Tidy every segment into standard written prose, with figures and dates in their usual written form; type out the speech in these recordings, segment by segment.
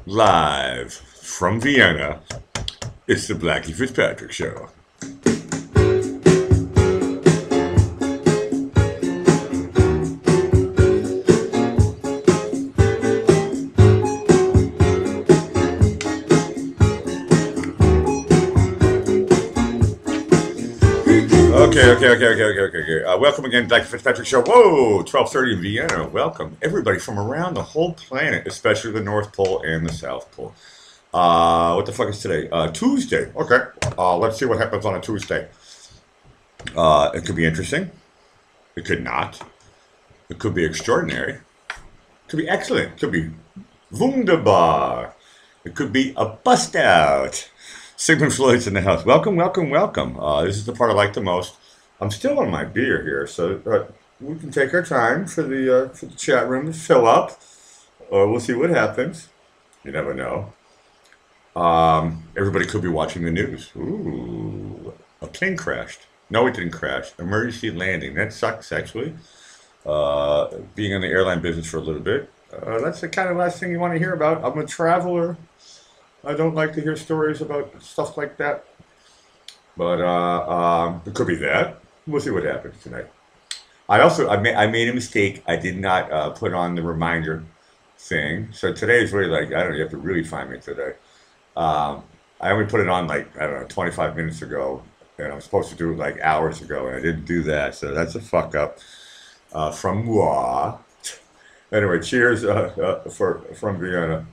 Live from Vienna, it's the Blackie Fitzpatrick Show. Okay. Welcome again, Blackie Fitzpatrick Show. Whoa, 12:30 in Vienna. Welcome, everybody from around the whole planet, especially the North Pole and the South Pole. What the fuck is today? Tuesday. Okay. Let's see what happens on a Tuesday. It could be interesting. It could not. It could be extraordinary. It could be excellent. It could be wunderbar. It could be a bust out. Sigmund Floyd's in the house. Welcome. This is the part I like the most. I'm still on my beer here, so we can take our time for the chat room to fill up. We'll see what happens. You never know. Everybody could be watching the news. Ooh, a plane crashed. No, it didn't crash. Emergency landing. That sucks, actually. Being in the airline business for a little bit. That's the kind of last thing you want to hear about. I'm a traveler. I don't like to hear stories about stuff like that. But it could be that. We'll see what happens tonight. I made a mistake. I did not put on the reminder thing. So today is really like, I don't know, you have to really find me today. I only put it on like, I don't know, 25 minutes ago. And I was supposed to do it like hours ago, and I didn't do that. So that's a fuck up from moi. Anyway, cheers from Vienna.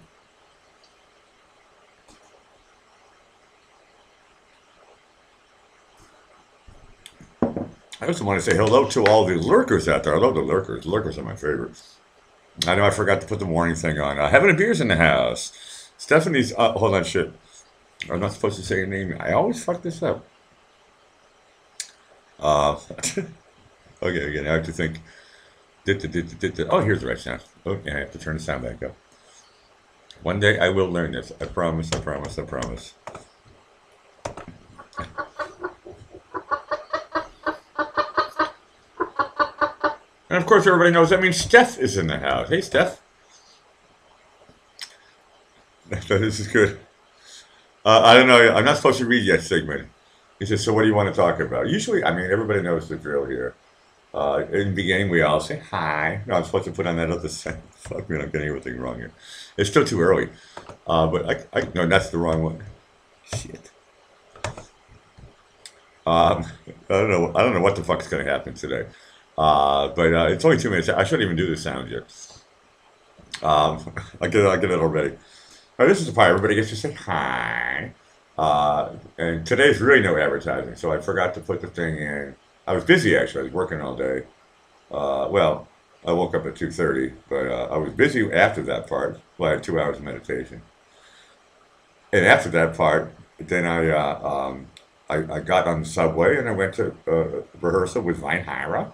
I also want to say hello to all the lurkers out there. I love the lurkers. Lurkers are my favorites. I know I forgot to put the warning thing on. Heaven and Beer's in the house. Stephanie's, hold on, shit. I'm not supposed to say your name. I always fuck this up. Okay, again, I have to think. Oh, here's the right sound. Okay, I have to turn the sound back up. One day I will learn this. I promise. And of course, everybody knows that means Steph is in the house. Hey, Steph. This is good. I don't know. I'm not supposed to read yet, Sigmund. He says, so what do you want to talk about? Usually, I mean, everybody knows the drill here. In the beginning, we all say hi. No, I'm supposed to put on that other sound. Fuck me, I'm getting everything wrong here. It's still too early. But no, that's the wrong one. Shit. I don't know what the fuck's going to happen today. But it's only 2 minutes. I shouldn't even do the sound yet. I'll get it already. This is the part everybody gets to say hi. And today's really no advertising, so I forgot to put the thing in. I was busy, actually. I was working all day. Well, I woke up at 2:30, but I was busy after that part. Well, I had 2 hours of meditation. And after that part, then I got on the subway and I went to rehearsal with Veinhira.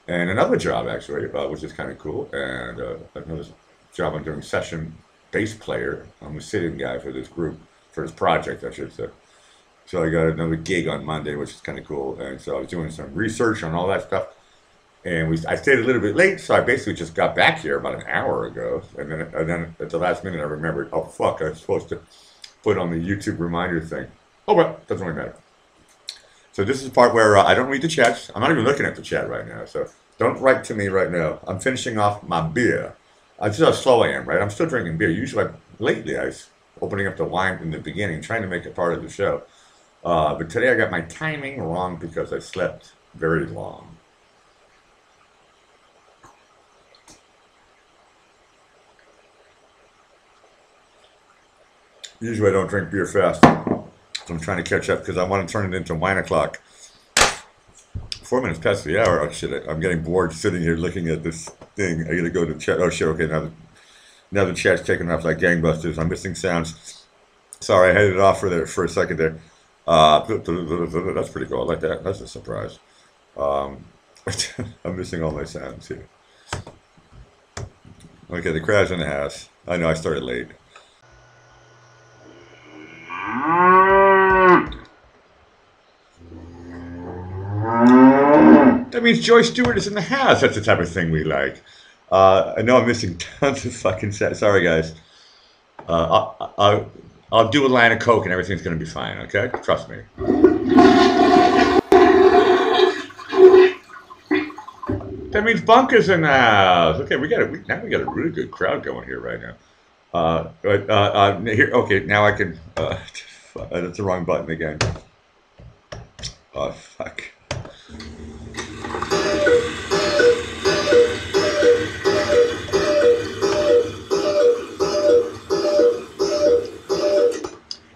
And another job, actually, which is kind of cool. And another job I'm doing session bass player. I'm a sitting guy for this group, for this project, I should say. So I got another gig on Monday, which is kind of cool. And so I was doing some research on all that stuff. And I stayed a little bit late, so I basically just got back here about an hour ago. And then at the last minute, I remembered, oh, fuck, I was supposed to put on the YouTube reminder thing. Oh, well, doesn't really matter. So this is the part where I don't read the chats. I'm not even looking at the chat right now, so don't write to me right now. I'm finishing off my beer. This is how slow I am, right? I'm still drinking beer. Usually, lately, I was opening up the wine in the beginning, trying to make it part of the show. But today I got my timing wrong because I slept very long. Usually I don't drink beer fast. So I'm trying to catch up because I want to turn it into wine o'clock. 4 minutes past the hour. Oh shit! I'm getting bored sitting here looking at this thing. I gotta go to chat. Oh shit! Okay, now the chat's taking off like gangbusters. I'm missing sounds. Sorry, I had it off for a second there. That's pretty cool. I like that. That's a surprise. I'm missing all my sounds here. Okay, the crowd's in the house. I know I started late. That means Joy Stewart is in the house. That's the type of thing we like. I know I'm missing tons of fucking sets. Sorry, guys. I'll do a line of coke and everything's gonna be fine. Okay, trust me. That means Bunker's in the house. Okay, now we got a really good crowd going here right now. Here, okay, now I can. That's the wrong button again. Oh fuck.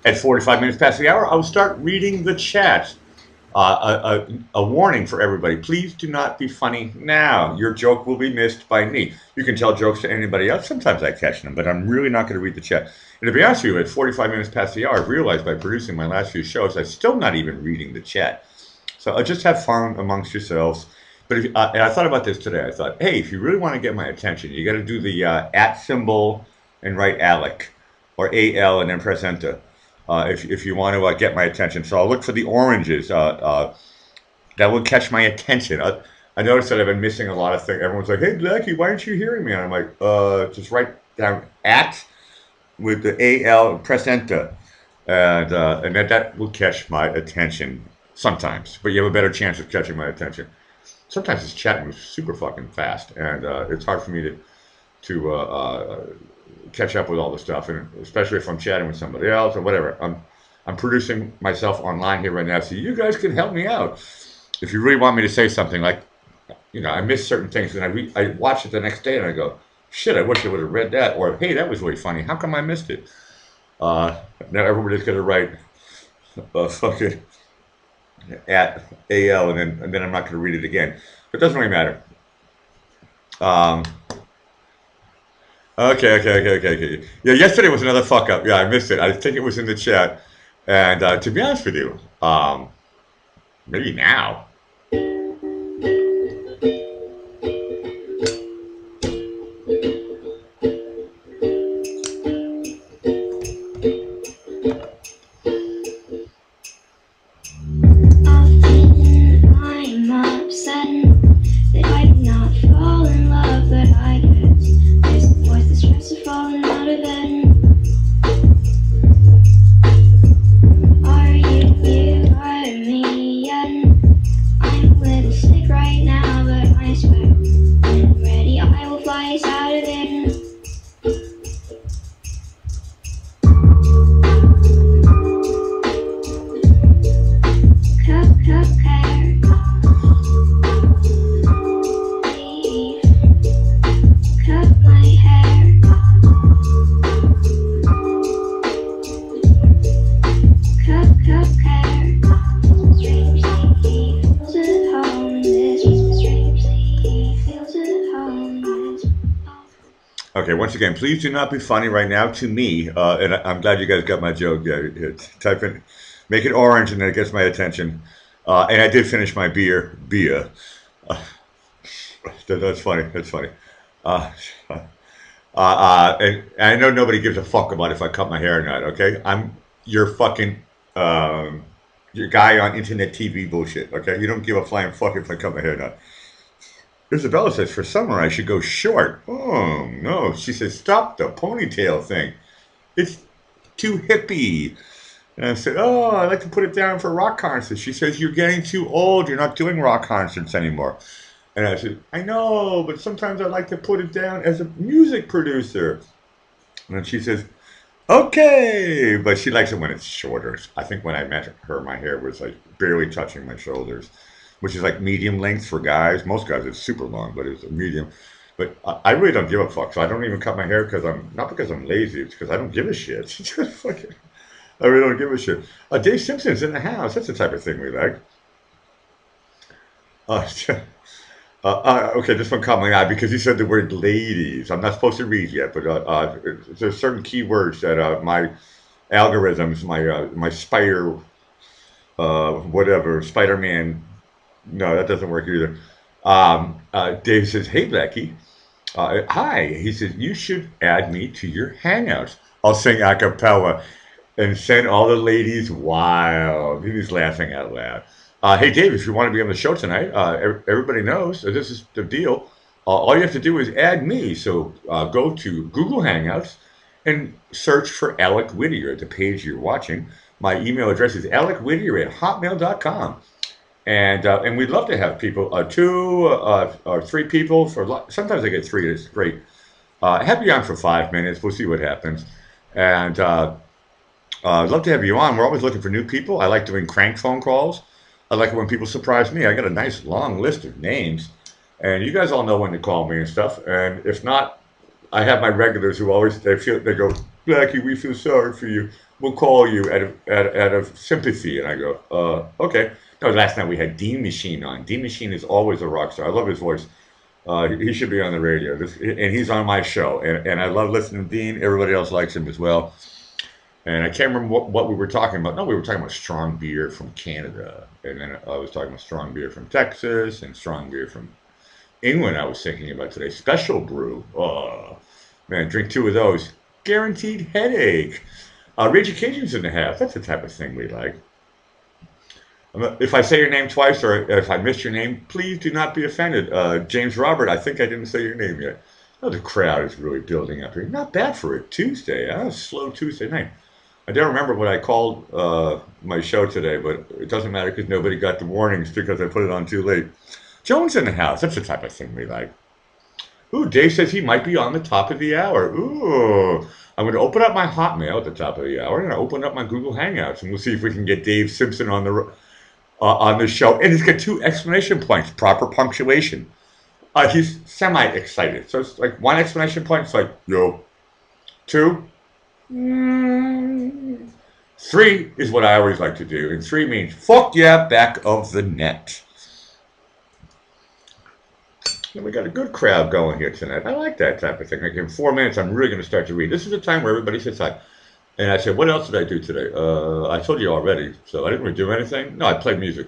At 45 minutes past the hour, I will start reading the chat. A warning for everybody. Please do not be funny now. Your joke will be missed by me. You can tell jokes to anybody else. Sometimes I catch them, but I'm really not going to read the chat. And to be honest with you, at 45 minutes past the hour, I've realized by producing my last few shows, I'm still not even reading the chat. So just have fun amongst yourselves. But and I thought about this today. I thought, hey, if you really want to get my attention, you got to do the at symbol and write Alec, or AL and then press enter. If you want to get my attention. So I'll look for the oranges. That will catch my attention. I noticed that I've been missing a lot of things. Everyone's like, hey, Blackie, why aren't you hearing me? And I'm like, just write down at with the AL, press enter. And then that will catch my attention sometimes. But you have a better chance of catching my attention. Sometimes this chat moves super fucking fast. And it's hard for me to catch up with all the stuff, and especially if I'm chatting with somebody else or whatever. I'm producing myself online here right now, so you guys can help me out. If you really want me to say something, like, I miss certain things, and I watch it the next day, and I go, shit, I wish I would have read that, or hey, that was really funny. How come I missed it? Now everybody's gonna write fucking at AL, and then I'm not gonna read it again. But it doesn't really matter. Okay. Yeah, yesterday was another fuck up. Yeah, I missed it. I think it was in the chat. And to be honest with you, maybe now. I'm upset that I did not fall in love, but I guess this was the stress of falling out of bed. Are me yet? I'm a little sick right now, but I swear when I'm ready I will fly us out of there. Okay, once again, please do not be funny right now to me. And I'm glad you guys got my joke. Yeah, type in, make it orange, and then it gets my attention. And I did finish my beer. That's funny. That's funny. And I know nobody gives a fuck about if I cut my hair or not. Okay, I'm your fucking your guy on internet TV bullshit. Okay, you don't give a flying fuck if I cut my hair or not. Isabella says, for summer, I should go short. Oh, no. She says, stop the ponytail thing. It's too hippie. And I said, oh, I like to put it down for rock concerts. She says, you're getting too old. You're not doing rock concerts anymore. And I said, I know, but sometimes I like to put it down as a music producer. And then she says, okay. But she likes it when it's shorter. I think when I met her, my hair was like barely touching my shoulders, which is like medium length for guys. Most guys it's super long, but it's a medium. But I really don't give a fuck. So I don't even cut my hair not because I'm lazy. It's because I don't give a shit. Fucking, I really don't give a shit. Dave Simpson's in the house. That's the type of thing we like. Okay, this one caught my eye because you said the word ladies. I'm not supposed to read yet, but there's certain keywords that my algorithms, my spider, whatever, Spider-Man. No, that doesn't work either. Dave says, hey, Blackie. Hi. He says, you should add me to your Hangouts. I'll sing a cappella and send all the ladies wild. He's laughing out loud. Hey, Dave, if you want to be on the show tonight, everybody knows this is the deal. All you have to do is add me. So go to Google Hangouts and search for Alec Whittier, the page you're watching. My email address is alecwhittier@hotmail.com. And we'd love to have people, two or three people. Sometimes I get three. It's great. Have you on for 5 minutes. We'll see what happens. And I'd love to have you on. We're always looking for new people. I like doing crank phone calls. I like it when people surprise me. I got a nice long list of names, and you guys all know when to call me and stuff. And if not, I have my regulars who always they go, Blackie, we feel sorry for you. We'll call you out of sympathy. And I go, okay. No, last night we had Dean Machine on. Dean Machine is always a rock star. I love his voice. He should be on the radio. And he's on my show. And I love listening to Dean. Everybody else likes him as well. And I can't remember what we were talking about. No, we were talking about strong beer from Canada. And then I was talking about strong beer from Texas and strong beer from England. I was thinking about today. Special brew. Oh, man, drink two of those. Guaranteed headache. Rage Occasions in the house. That's the type of thing we like. If I say your name twice or if I miss your name, please do not be offended. James Robert, I think I didn't say your name yet. Oh, the crowd is really building up here. Not bad for a Tuesday. A slow Tuesday night. I don't remember what I called my show today, but it doesn't matter because nobody got the warnings because I put it on too late. Jones in the house. That's the type of thing we like. Ooh, Dave says he might be on the top of the hour. Ooh. I'm going to open up my Hotmail at the top of the hour, and I'll open up my Google Hangouts, and we'll see if we can get Dave Simpson on the show. And he's got 2 exclamation points, proper punctuation. He's semi-excited. So it's like 1 exclamation point, it's like, yo. 2. 3 is what I always like to do. And 3 means, fuck yeah, back of the net. And we got a good crowd going here tonight. I like that type of thing. Like in 4 minutes, I'm really going to start to read. This is a time where everybody sits down. And I said, what else did I do today? I told you already. So I didn't really do anything. No, I played music.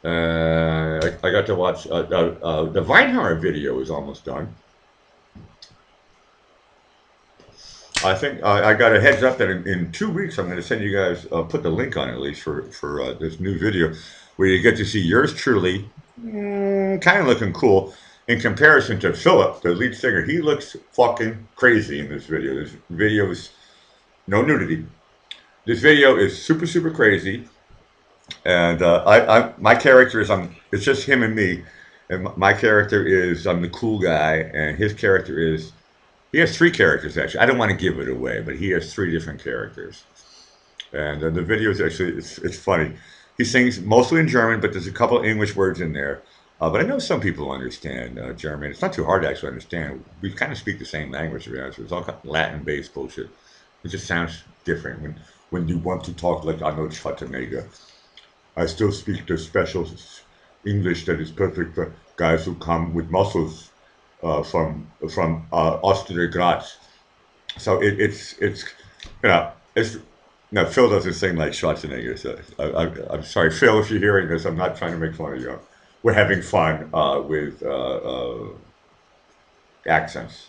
I got to watch the Weinhauer video is almost done. I think I got a heads up that in 2 weeks I'm going to send you guys, put the link on at least for this new video where you get to see yours truly, kind of looking cool in comparison to Philip, the lead singer. He looks fucking crazy in this video. This video is no nudity. This video is super, super crazy. And my character is, it's just him and me. And my character is, I'm the cool guy. And his character is, he has 3 characters actually. I don't want to give it away, but he has 3 different characters. And the video is actually, it's funny. He sings mostly in German, but there's a couple of English words in there. But I know some people understand German. It's not too hard to actually understand. We kind of speak the same language around, so it's all kind of Latin-based bullshit. It just sounds different when you want to talk like Arnold Schwarzenegger. I still speak the special English that is perfect for guys who come with muscles from Austria Graz. So it's no, Phil doesn't sing like Schwarzenegger. So I'm sorry, Phil, if you're hearing this. I'm not trying to make fun of you. We're having fun with accents.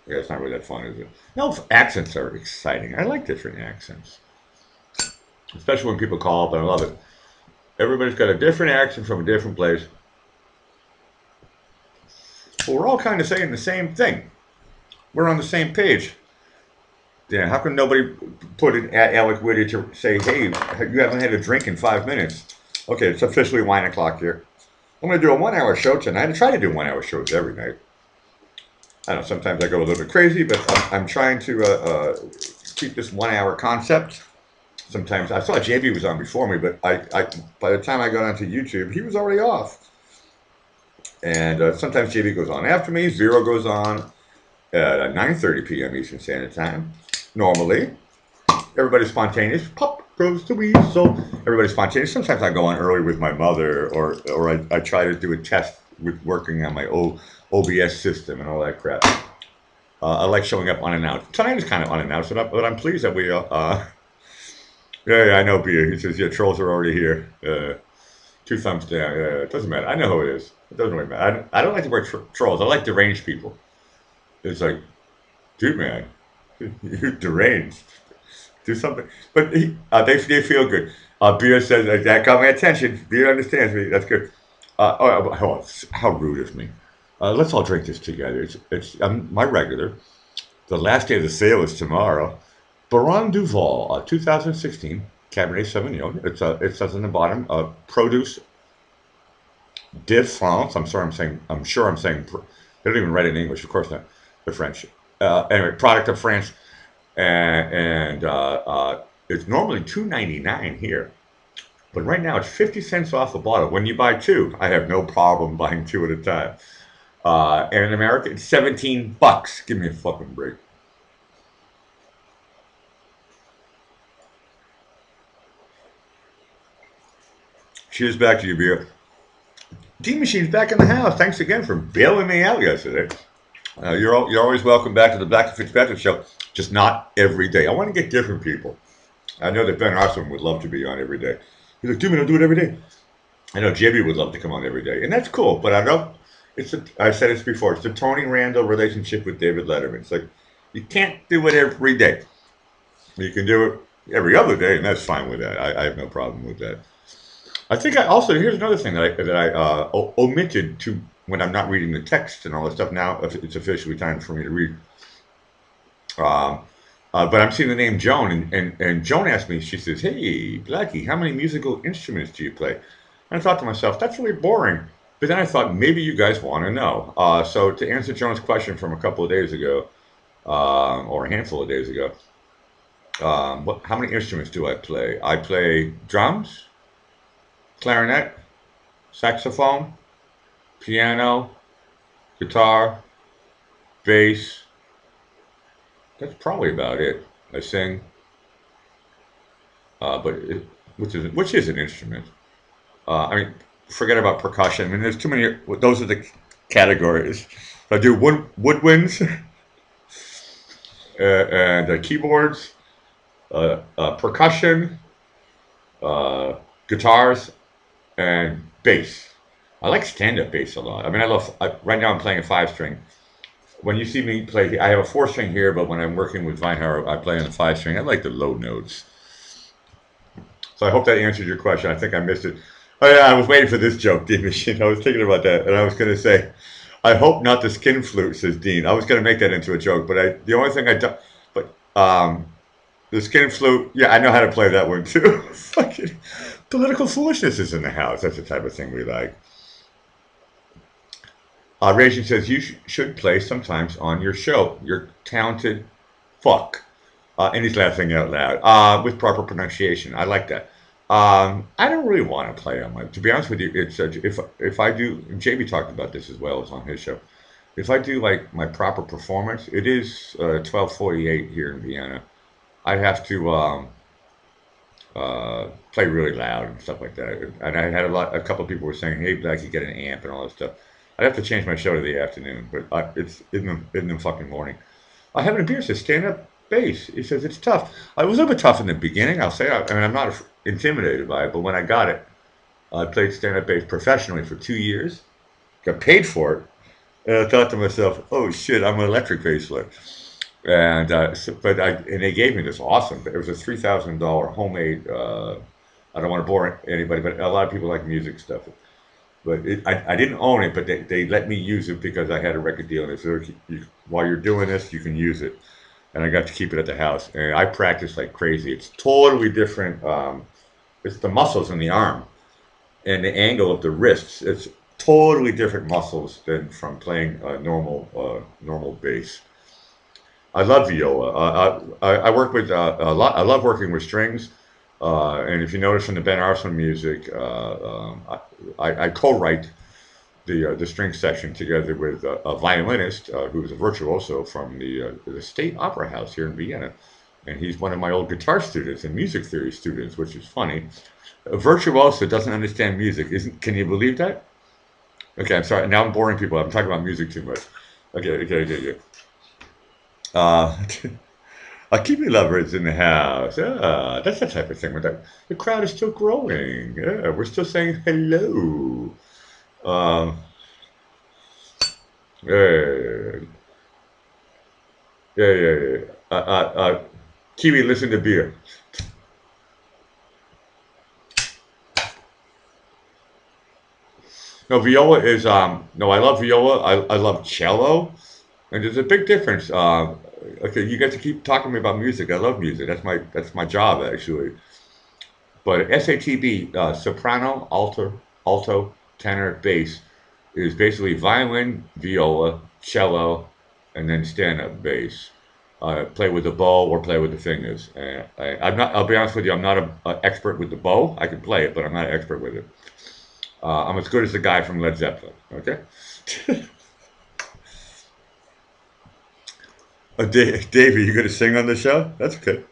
Yeah, it's not really that fun, is it? No, accents are exciting. I like different accents, especially when people call up, and I love it. Everybody's got a different accent from a different place. But we're all kind of saying the same thing. We're on the same page. Yeah, how come nobody put it at Alec Whittier to say, hey, you haven't had a drink in 5 minutes? Okay, it's officially wine o'clock here. I'm going to do a 1-hour show tonight. I try to do 1-hour shows every night. I don't know, sometimes I go a little bit crazy, but I'm trying to keep this 1-hour concept. Sometimes I saw JB was on before me, but by the time I got onto YouTube, he was already off. And sometimes JB goes on after me. Zero goes on at 9:30 p.m. Eastern Standard Time. Normally, everybody's spontaneous. Pop goes the weasel. Everybody's spontaneous. Sometimes I go on early with my mother, or I try to do a test with working on my OBS system and all that crap. I like showing up unannounced. Tonight is kind of unannounced, but I'm pleased that we yeah, I know, Bia. He says, yeah, trolls are already here. 2 thumbs down. Yeah, it doesn't matter. I know who it is. It doesn't really matter. I don't like the word trolls. I like deranged people. It's like, dude, man, you're deranged. Do something. But they feel good. Bia says, that got my attention. Bia understands me. That's good. Hold on. How rude of me. Let's all drink this together. It's my regular. The last day of the sale is tomorrow. Baron Duval, 2016 Cabernet Sauvignon. It says in the bottom, produce de France. I'm sure I'm saying. They don't even write it in English, of course not. The French. Anyway, product of France, and it's normally $2.99 here, but right now it's 50 cents off a bottle. When you buy two, I have no problem buying two at a time. And in America, it's $17. Give me a fucking break. Cheers back to you, beer. D-Machine's back in the house. Thanks again for bailing me out yesterday. You're always welcome back to the Blackie Fitzpatrick show, just not every day. I want to get different people. I know that Ben Arson would love to be on every day. He's like, Jimmy, don't do it every day. I know JB would love to come on every day, and that's cool. But I know I said this before. It's the Tony Randall relationship with David Letterman. It's like you can't do it every day. You can do it every other day, and that's fine with that. I have no problem with that. I think here's another thing that I omitted to when I'm not reading the text and all that stuff. Now it's officially time for me to read. But I'm seeing the name Joan, and Joan asked me. She says, "Hey, Blackie, how many musical instruments do you play?" And I thought to myself, that's really boring. But then I thought maybe you guys want to know. So to answer Joan's question from a couple of days ago, or a handful of days ago, how many instruments do I play? I play drums, clarinet, saxophone, piano, guitar, bass. That's probably about it. I sing, which is an instrument. I mean, forget about percussion. I mean, there's too many. Those are the categories. I do woodwinds and keyboards, percussion, guitars, and bass. I like stand-up bass a lot. I mean, right now I'm playing a 5-string. When you see me play, I have a 4-string here, but when I'm working with Vinehauer, I play on the 5-string. I like the low notes. So I hope that answered your question. I think I missed it. Oh yeah, I was waiting for this joke, Dean Machine. I was thinking about that, and I was going to say, I hope not the skin flute, says Dean. I was going to make that into a joke, but the only thing I don't, but the skin flute, yeah, I know how to play that one too. Fucking political foolishness is in the house. That's the type of thing we like. Raging says, you should play sometimes on your show. You're talented fuck. And he's laughing out loud with proper pronunciation. I like that. I don't really want to play on my. To be honest with you, it's if I do. And JB talked about this as well as on his show. If I do like my proper performance, it is 12:48 here in Vienna. I'd have to play really loud and stuff like that. And I had a couple of people were saying, "Hey, Black, you get an amp and all that stuff." I'd have to change my show to the afternoon, but it's in the fucking morning. Having a beer says stand up bass. He says it's tough. I was a little bit tough in the beginning. I'll say. I mean, I'm not intimidated by it, but when I got it, I played stand up bass professionally for 2 years. Got paid for it, and I thought to myself, "Oh shit, I'm an electric bass player." And and they gave me this awesome. It was a $3,000 homemade. I don't want to bore anybody, but a lot of people like music stuff. But I didn't own it, but they let me use it because I had a record deal, and they said, while you're doing this, you can use it. And I got to keep it at the house. And I practiced like crazy. It's totally different. It's the muscles in the arm and the angle of the wrists. It's totally different muscles than from playing normal bass. I love viola. I work with a lot. I love working with strings. And if you notice from the Ben Arson music, I co-write the string section together with a violinist who's a virtuoso from the State Opera House here in Vienna, and he's one of my old guitar students and music theory students, which is funny. A virtuoso doesn't understand music. Can you believe that? Okay, I'm sorry. Now I'm boring people. I'm talking about music too much. Okay. Keep me lovers in the house. That's the type of thing. The crowd is still growing. Yeah, we're still saying hello. Um, yeah, yeah. Kiwi, listen to beer. No, viola is no. I love viola. I love cello, and there's a big difference. Okay, you get to keep talking to me about music. I love music. That's my job actually. But SATB, soprano, alto, tenor, bass is basically violin, viola, cello, and then stand-up bass. Play with the bow or play with the fingers. I'm not. I'll be honest with you. I'm not an expert with the bow. I can play it, but I'm not an expert with it. I'm as good as the guy from Led Zeppelin. Okay. Dave, are you going to sing on the show? That's okay.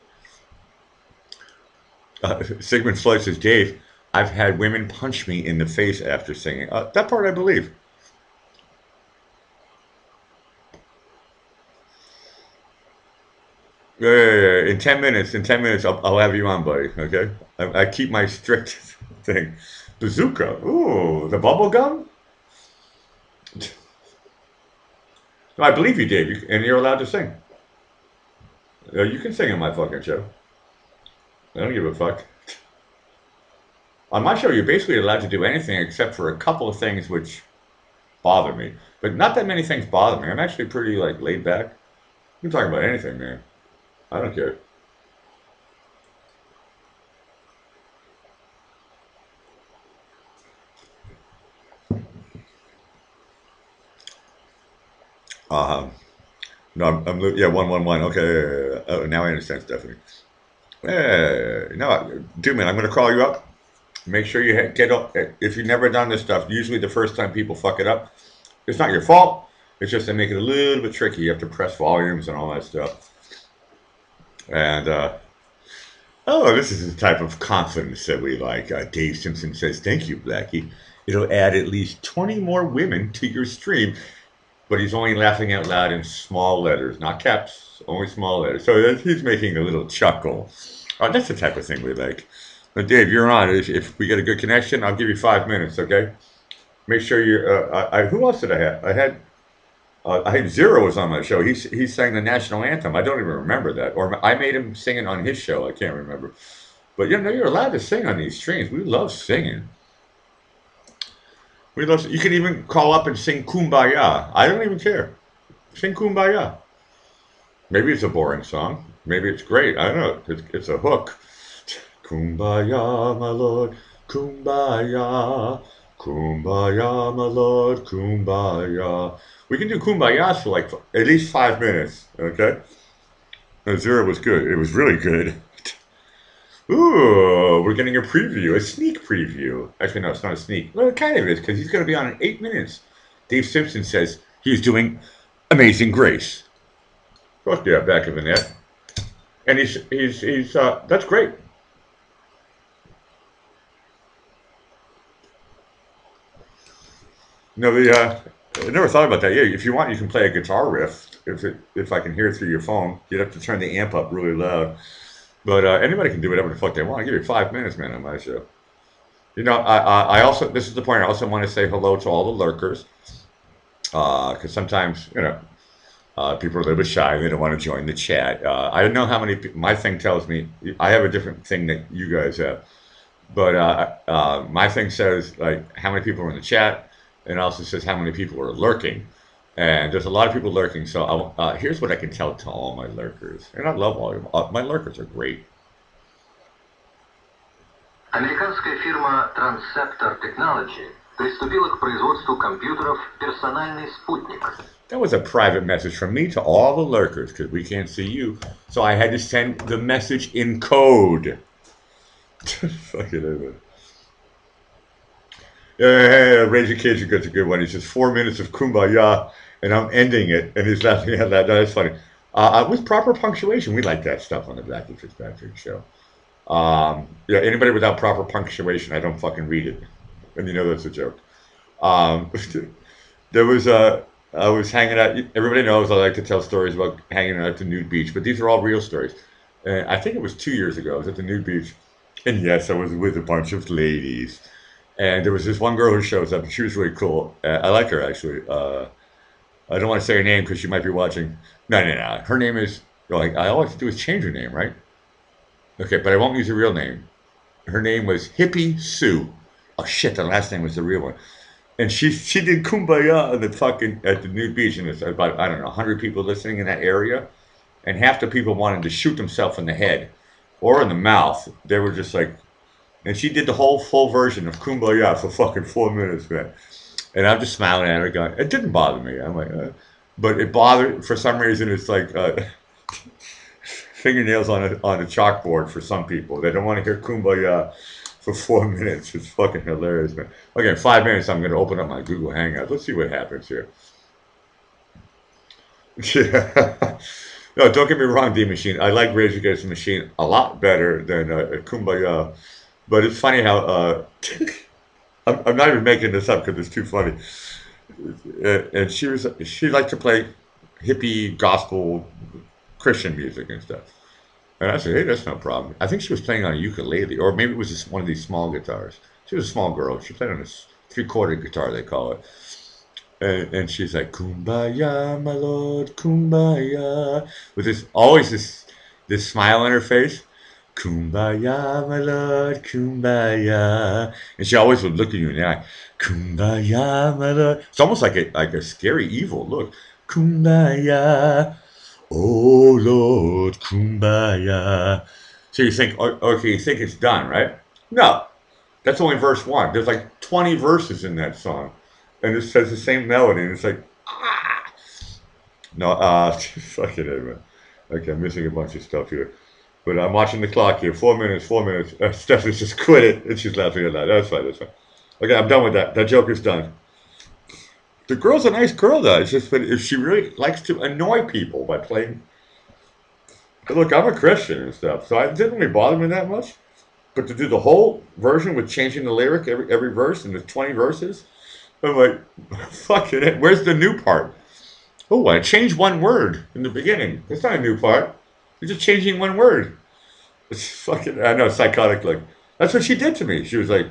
Sigmund Freud says, Dave, I've had women punch me in the face after singing. That part I believe. Yeah. In 10 minutes, I'll have you on, buddy. Okay. I keep my strict thing. Bazooka. Ooh, the bubble gum. No, I believe you, Dave, and you're allowed to sing. You can sing on my fucking show. I don't give a fuck. On my show, you're basically allowed to do anything except for a couple of things which bother me. But not that many things bother me. I'm actually pretty like laid back. You can talk about anything, man. I don't care. Uh, no, yeah, 111. Okay, yeah. Oh, now I understand, Stephanie. Yeah, no, dude, man, I'm gonna call you up. Make sure you get up. If you've never done this stuff, usually the first time people fuck it up, it's not your fault. It's just they make it a little bit tricky. You have to press volumes and all that stuff. And oh, this is the type of confidence that we like. Dave Simpson says, "Thank you, Blackie. It'll add at least 20 more women to your stream." But he's only laughing out loud in small letters, not caps, only small letters. So he's making a little chuckle. That's the type of thing we like. But Dave, you're on. If we get a good connection, I'll give you 5 minutes, okay? Make sure you're. Who else did I have? I had Zero was on my show. He sang the national anthem. I don't even remember that. Or I made him sing it on his show. I can't remember. But you know, you're allowed to sing on these streams. We love singing. We love. You can even call up and sing "Kumbaya." I don't even care. Sing "Kumbaya." Maybe it's a boring song. Maybe it's great. I don't know. It's a hook. Kumbaya, my lord. Kumbaya. Kumbaya, my lord. Kumbaya. We can do Kumbayas for like at least 5 minutes. Okay. No, Zero was good. It was really good. Ooh, we're getting a preview, a sneak preview. Actually, no, it's not a sneak. Well, it kind of is because he's going to be on in 8 minutes. Dave Simpson says he's doing Amazing Grace. Fuck yeah, back of the net. And he's that's great. No, I never thought about that. Yeah, if you want, you can play a guitar riff. If I can hear it through your phone, you'd have to turn the amp up really loud. But anybody can do whatever the fuck they want. I'll give you 5 minutes, man, on my show. You know, I also, this is the point, I also want to say hello to all the lurkers. Because sometimes, people are a little bit shy. They don't want to join the chat. I don't know how many people, my thing tells me, I have a different thing that you guys have. But my thing says, like, how many people are in the chat, and it also says how many people are lurking. And there's a lot of people lurking. So here's what I can tell to all my lurkers. And I love all of them. My lurkers are great. Американская фирма Transceptor Technology приступила к производству компьютеров «Персональный спутник». That was a private message from me to all the lurkers, because we can't see you. So I had to send the message in code. Fucking over. Yeah, Raise Your Kids, it's a good one. It's just 4 minutes of kumbaya, and I'm ending it, and he's laughing at that. That's funny. With proper punctuation, we like that stuff on the Blackie Fitzpatrick show. Yeah, anybody without proper punctuation, I don't fucking read it. And you know that's a joke. Um, there was I was hanging out. Everybody knows I like to tell stories about hanging out at the nude beach, but these are all real stories. And I think it was 2 years ago. I was at the nude beach, and yes, I was with a bunch of ladies. And there was this one girl who shows up, and she was really cool. I like her actually. I don't want to say her name because she might be watching. No. Her name is like I always do is change her name, right? Okay, but I won't use her real name. Her name was Hippie Sue. Oh shit, the last name was the real one. And she did Kumbaya on the fucking at the nude beach, and it's about I don't know 100 people listening in that area. and half the people wanted to shoot themselves in the head or in the mouth. They were just like, and she did the whole full version of Kumbaya for fucking 4 minutes, man. And I'm just smiling at her, going, it didn't bother me. I'm like, but it bothered for some reason. It's like fingernails on a chalkboard for some people. They don't want to hear Kumbaya for 4 minutes. It's fucking hilarious, man. Okay, in 5 minutes, I'm going to open up my Google Hangout. Let's see what happens here. Yeah. No, don't get me wrong, D Machine. I like Rage Against the Machine a lot better than Kumbaya. But it's funny how I'm not even making this up because it's too funny. And she liked to play hippie gospel Christian music and stuff. And I said, hey, that's no problem. I think she was playing on a ukulele, or maybe it was just one of these small guitars. She was a small girl. She played on a three-quarter guitar, they call it. And she's like, Kumbaya, my lord, Kumbaya, with this smile on her face. Kumbaya, my lord, Kumbaya. And she always would look at you in the eye. Kumbaya, my lord. It's almost like a scary evil look. Kumbaya, oh Lord, Kumbaya. So you think, okay, you think it's done, right? No, that's only verse 1. There's like 20 verses in that song. And it says the same melody, and it's like, ah. No, fucking it, man. Okay, I'm missing a bunch of stuff here. But I'm watching the clock here. 4 minutes, 4 minutes. Stephanie's just quit it, and she's laughing at that. That's fine, that's fine. Okay, I'm done with that. That joke is done. The girl's a nice girl, though. It's just that if she really likes to annoy people by playing. But look, I'm a Christian and stuff, so it didn't really bother me that much. But to do the whole version with changing the lyric every verse and the 20 verses, I'm like, fucking it. Where's the new part? Oh, I changed one word in the beginning. It's not a new part. You're just changing one word. It's fucking, I know, psychotic. Like, that's what she did to me. She was like,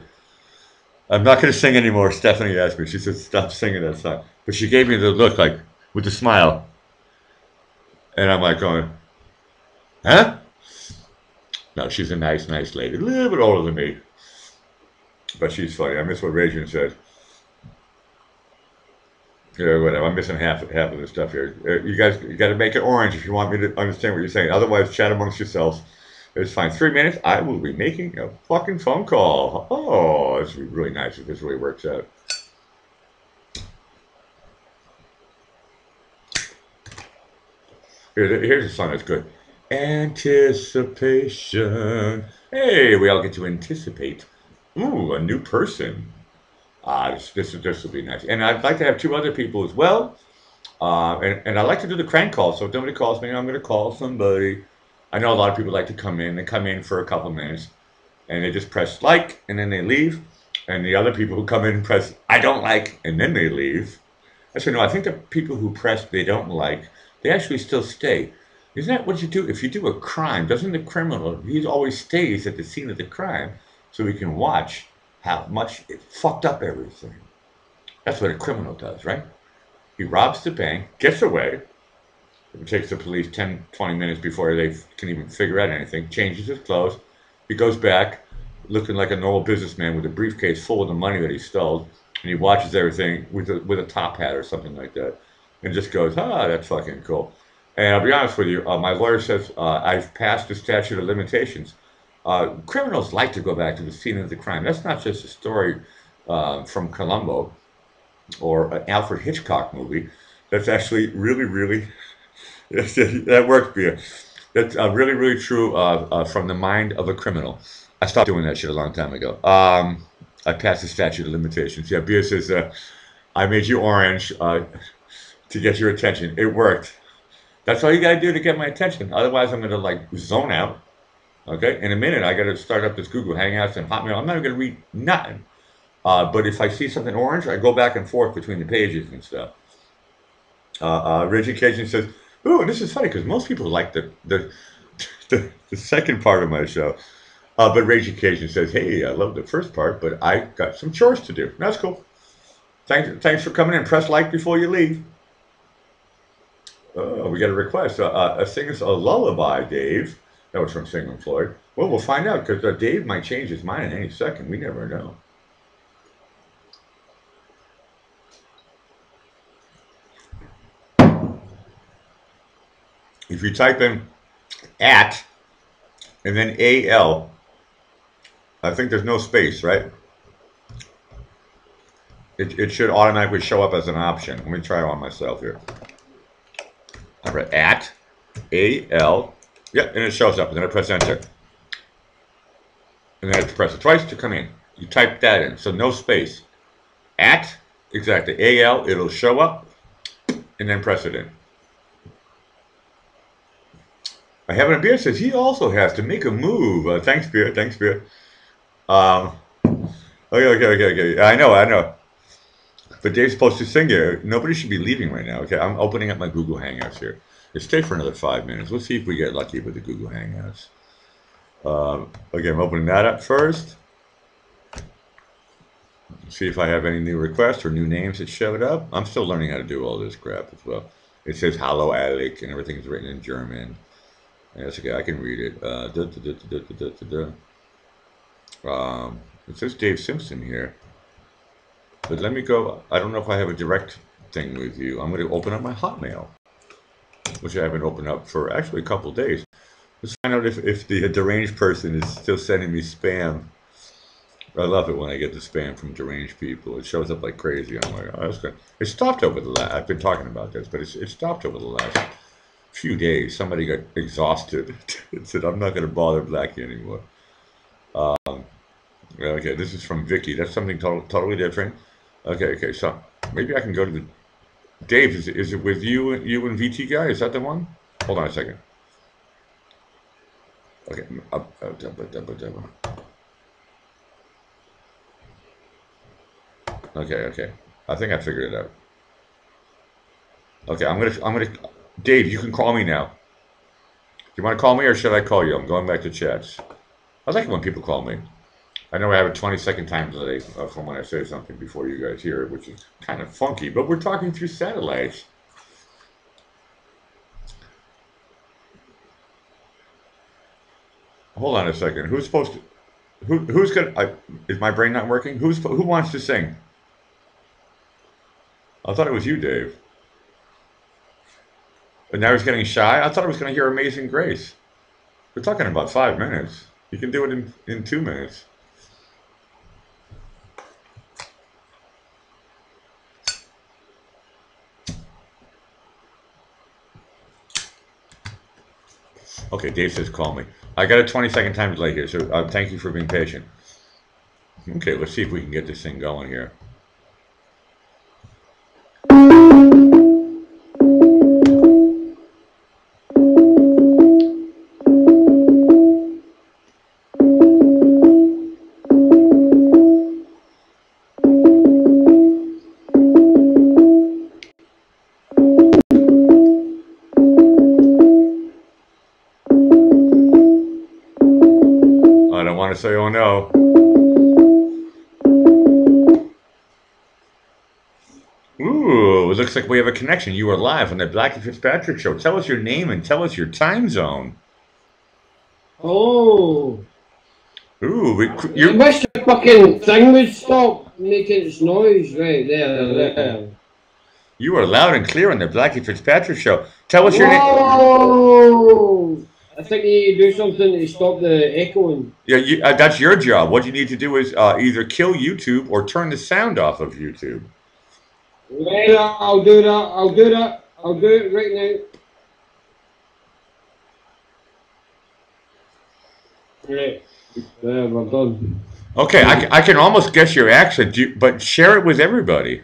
I'm not going to sing anymore. Stephanie asked me. She said, stop singing that song. But she gave me the look, like, with the smile. And I'm like going, huh? No, she's a nice, nice lady. A little bit older than me. But she's funny. I miss what Rajan said. Yeah, whatever. I'm missing half of the stuff here. You guys, you got to make it orange if you want me to understand what you're saying. Otherwise, chat amongst yourselves. It's fine. 3 minutes. I will be making a fucking phone call. Oh, this would be really nice if this really works out. Here's a song that's good. Anticipation. Hey, we all get to anticipate. Ooh, a new person. This will be nice. And I'd like to have 2 other people as well. And I like to do the crank call. So if nobody calls me, I'm going to call somebody. I know a lot of people like to come in. They come in for a couple minutes, and they just press like, and then they leave. And the other people who come in press I don't like, and then they leave. I said, no, I think the people who press they don't like, they actually still stay. Isn't that what you do? If you do a crime, doesn't the criminal, he always stays at the scene of the crime so he can watch how much it fucked up everything. That's what a criminal does, right? He robs the bank, gets away. It takes the police 10, 20 minutes before they can even figure out anything. Changes his clothes. He goes back looking like a normal businessman with a briefcase full of the money that he stole. And he watches everything with a top hat or something like that. And just goes, that's fucking cool. And I'll be honest with you, my lawyer says I've passed the statute of limitations. Criminals like to go back to the scene of the crime. That's not just a story from Columbo or an Alfred Hitchcock movie. That's actually really, really, that works for you. That's really, really true from the mind of a criminal. I stopped doing that shit a long time ago. I passed the statute of limitations. Yeah, Bia says, I made you orange to get your attention. It worked. That's all you got to do to get my attention. Otherwise, I'm going to like zone out. Okay? In a minute, I got to start up this Google Hangouts and Hotmail. I'm not going to read nothing. But if I see something orange, I go back and forth between the pages and stuff. Rich Occasion says, ooh, and this is funny because most people like the second part of my show. But Rage Occasion says, hey, I love the first part, but I got some chores to do. That's cool. Thanks for coming in. Press like before you leave. Oh, we got a request. Sing us a lullaby, Dave. That was from Sigmund Floyd. Well, we'll find out because Dave might change his mind in any second. We never know. if you type in at and then AL, I think there's no space, right? It should automatically show up as an option. Let me try it on myself here. All right, at AL, yep, and it shows up, and then I press enter. And then I have to press it twice to come in. You type that in, so no space. At, exactly, AL, it'll show up, and then press it in. I have a beer says he also has to make a move. Thanks, beer. Thanks, beer. Okay. I know. But Dave's supposed to sing here. Nobody should be leaving right now. Okay, I'm opening up my Google Hangouts here. Let's stay for another 5 minutes. Let's see if we get lucky with the Google Hangouts. Okay, I'm opening that up first. See if I have any new requests or new names that showed up. I'm still learning how to do all this crap as well. It says "Hallo Alec" and everything's written in German. That's okay. I can read it. It says Dave Simpson here. But let me go. I don't know if I have a direct thing with you. I'm going to open up my Hotmail, which I haven't opened up for actually a couple of days. Let's find out if the deranged person is still sending me spam. I love it when I get the spam from deranged people. It shows up like crazy. I'm like, oh, that's good. It stopped over the last. I've been talking about this, but it stopped over the last few days. Somebody got exhausted and said, "I'm not going to bother Blackie anymore." Okay, this is from Vicky. That's something totally different. Okay. So maybe I can go to the Dave. Is it with you and VT guy? Is that the one? Hold on a second. Okay. Okay. I think I figured it out. Okay, I'm gonna. Dave, you can call me now. Do you want to call me or should I call you? I'm going back to chats. I like it when people call me. I know I have a 20-second time delay from when I say something before you guys hear it, which is kind of funky, but we're talking through satellites. Hold on a second. Who's supposed to? Who's gonna? Is my brain not working? Who wants to sing? I thought it was you, Dave. But now he's getting shy. I thought I was going to hear "Amazing Grace." We're talking about 5 minutes. You can do it in 2 minutes. Okay, Dave says call me. I got a 20-second time delay here, so thank you for being patient. Okay, let's see if we can get this thing going here. Say, oh no. Ooh, it looks like we have a connection. You are live on the Blackie Fitzpatrick show. Tell us your name and tell us your time zone. Oh. Ooh, I wish the fucking thing would stop making its noise right there. You are loud and clear on the Blackie Fitzpatrick show. Tell us your name. Oh. I think you need to do something to stop the echoing. Yeah, that's your job. What you need to do is either kill YouTube or turn the sound off of YouTube. Right, I'll do that. I'll do it right now. Right. We're done. Okay, I can almost guess your accent, but share it with everybody.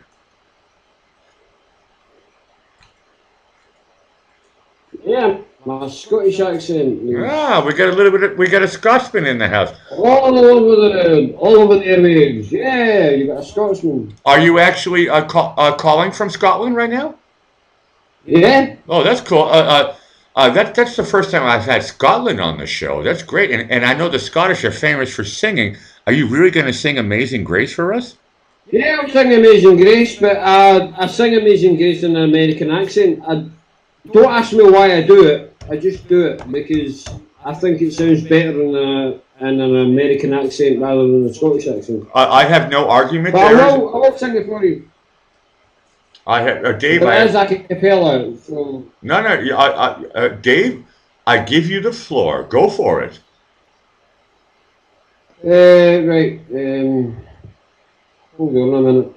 Yeah. My Scottish accent. Ah, we got a little bit. We got a Scotsman in the house. All over the airwaves. Yeah, you got a Scotsman. Are you actually calling from Scotland right now? Yeah. Oh, that's cool. That's the first time I've had Scotland on the show. That's great. And I know the Scottish are famous for singing. Are you really going to sing "Amazing Grace" for us? Yeah, I'll sing "Amazing Grace," but I sing "Amazing Grace" in an American accent. Don't ask me why I do it. I just do it because I think it sounds better in an American accent rather than a Scottish accent. I have no argument but there. I will sing it for you. I had Dave. But it is a cappella, so... No, no, Dave. I give you the floor. Go for it. Right, hold on a minute.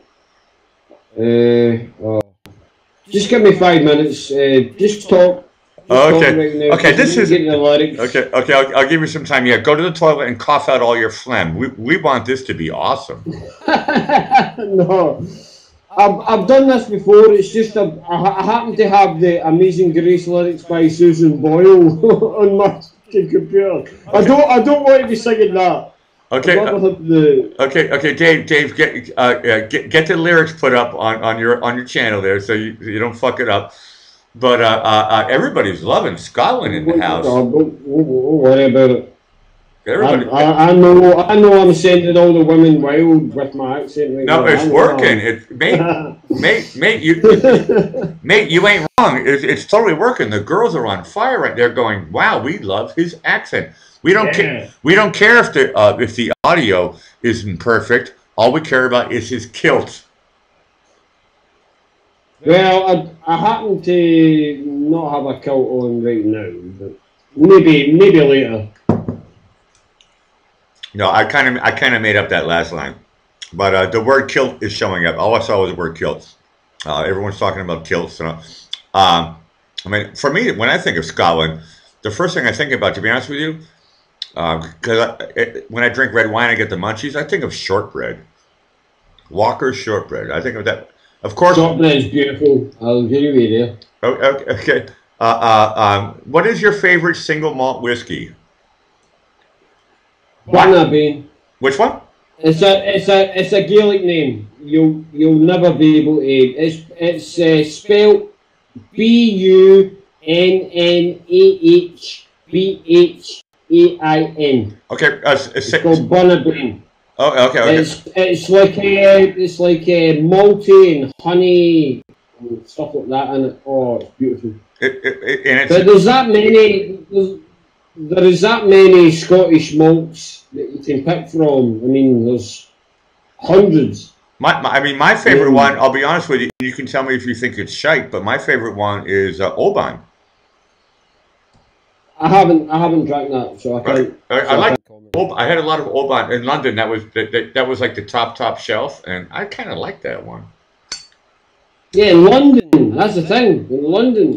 Just give me 5 minutes. Just talk. Just talk Okay. right now. Okay. This is getting the lyrics. okay. Okay. I'll give you some time. Yeah. Go to the toilet and cough out all your phlegm. We want this to be awesome. No, I've done this before. It's just I happen to have the Amazing Grace lyrics by Susan Boyle on my computer. I don't want to be singing that. Okay. I'd rather have the... Okay. Dave, get the lyrics put up on your channel there, so you don't fuck it up. But everybody's loving Scotland in the house. Don't worry about it. Everybody. I know I'm sending all the women wild with my accent right now. No, it's working. Mate, you ain't wrong. It's totally working. The girls are on fire right there, going, "Wow, we love his accent." We don't care. We don't care if the audio isn't perfect. All we care about is his kilt. Well, I happen to not have a kilt on right now, but maybe later. No, I kind of made up that last line, but the word kilt is showing up. All I saw was the word kilt. Everyone's talking about kilts. I mean, for me, when I think of Scotland, the first thing I think about, to be honest with you, because when I drink red wine, I get the munchies. I think of shortbread, Walker's shortbread. I think of that. Of course, shortbread is beautiful. I'll agree with you. Okay. What is your favorite single malt whiskey? Bunnabean. Which one? It's a Gaelic name. You'll never be able to. It's spelled Bunnabhain. Okay. It's called Bunnabean. Oh, okay. It's like malty and honey and stuff like that in it. Oh, it's beautiful. But there is that many Scottish malts that you can pick from. I mean, there's hundreds. My favorite one. I'll be honest with you. You can tell me if you think it's shite, but my favorite one is Oban. I haven't drank that, so I can't. I had a lot of Oban in London. That was like the top shelf, and I kind of like that one. Yeah, in London. That's the thing. In London,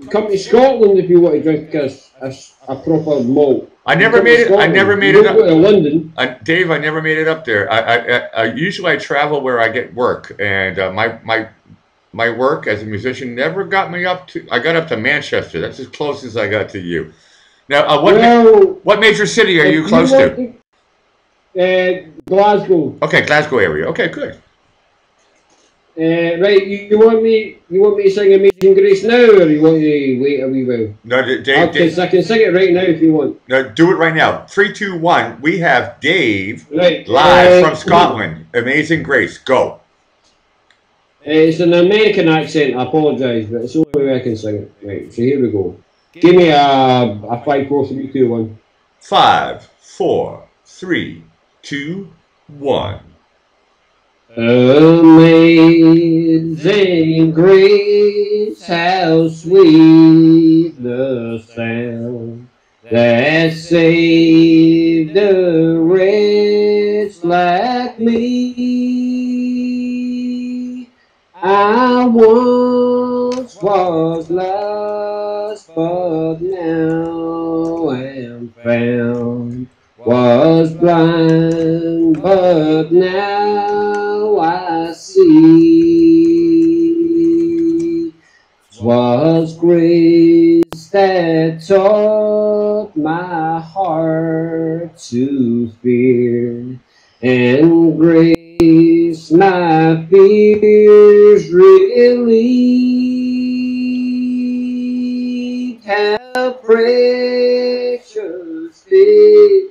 come to Scotland if you want to drink a proper malt. I never made it up. Go to London. Dave, I never made it up there. I usually travel where I get work, and my work as a musician never got me up to. I got up to Manchester. That's as close as I got to you. Now, what major city are you close to? Glasgow. Okay, Glasgow area. Okay, good. Right, you want me to sing Amazing Grace now, or you want to wait a wee while? No, Dave. I can sing it right now if you want. No, do it right now. 3, 2, 1. We have Dave live from Scotland. Amazing Grace. Go. It's an American accent. I apologise, but it's the only way I can sing it. Right, so here we go. Give me a 5, 4, 3, 2, 1. 5, 4, 3, 2, 1. Amazing grace, how sweet the sound that saved a wretch like me. I once was lost, but now am found. Was blind, but now I see. 'Twas grace that taught my heart to fear, and grace my fears relieved. How precious did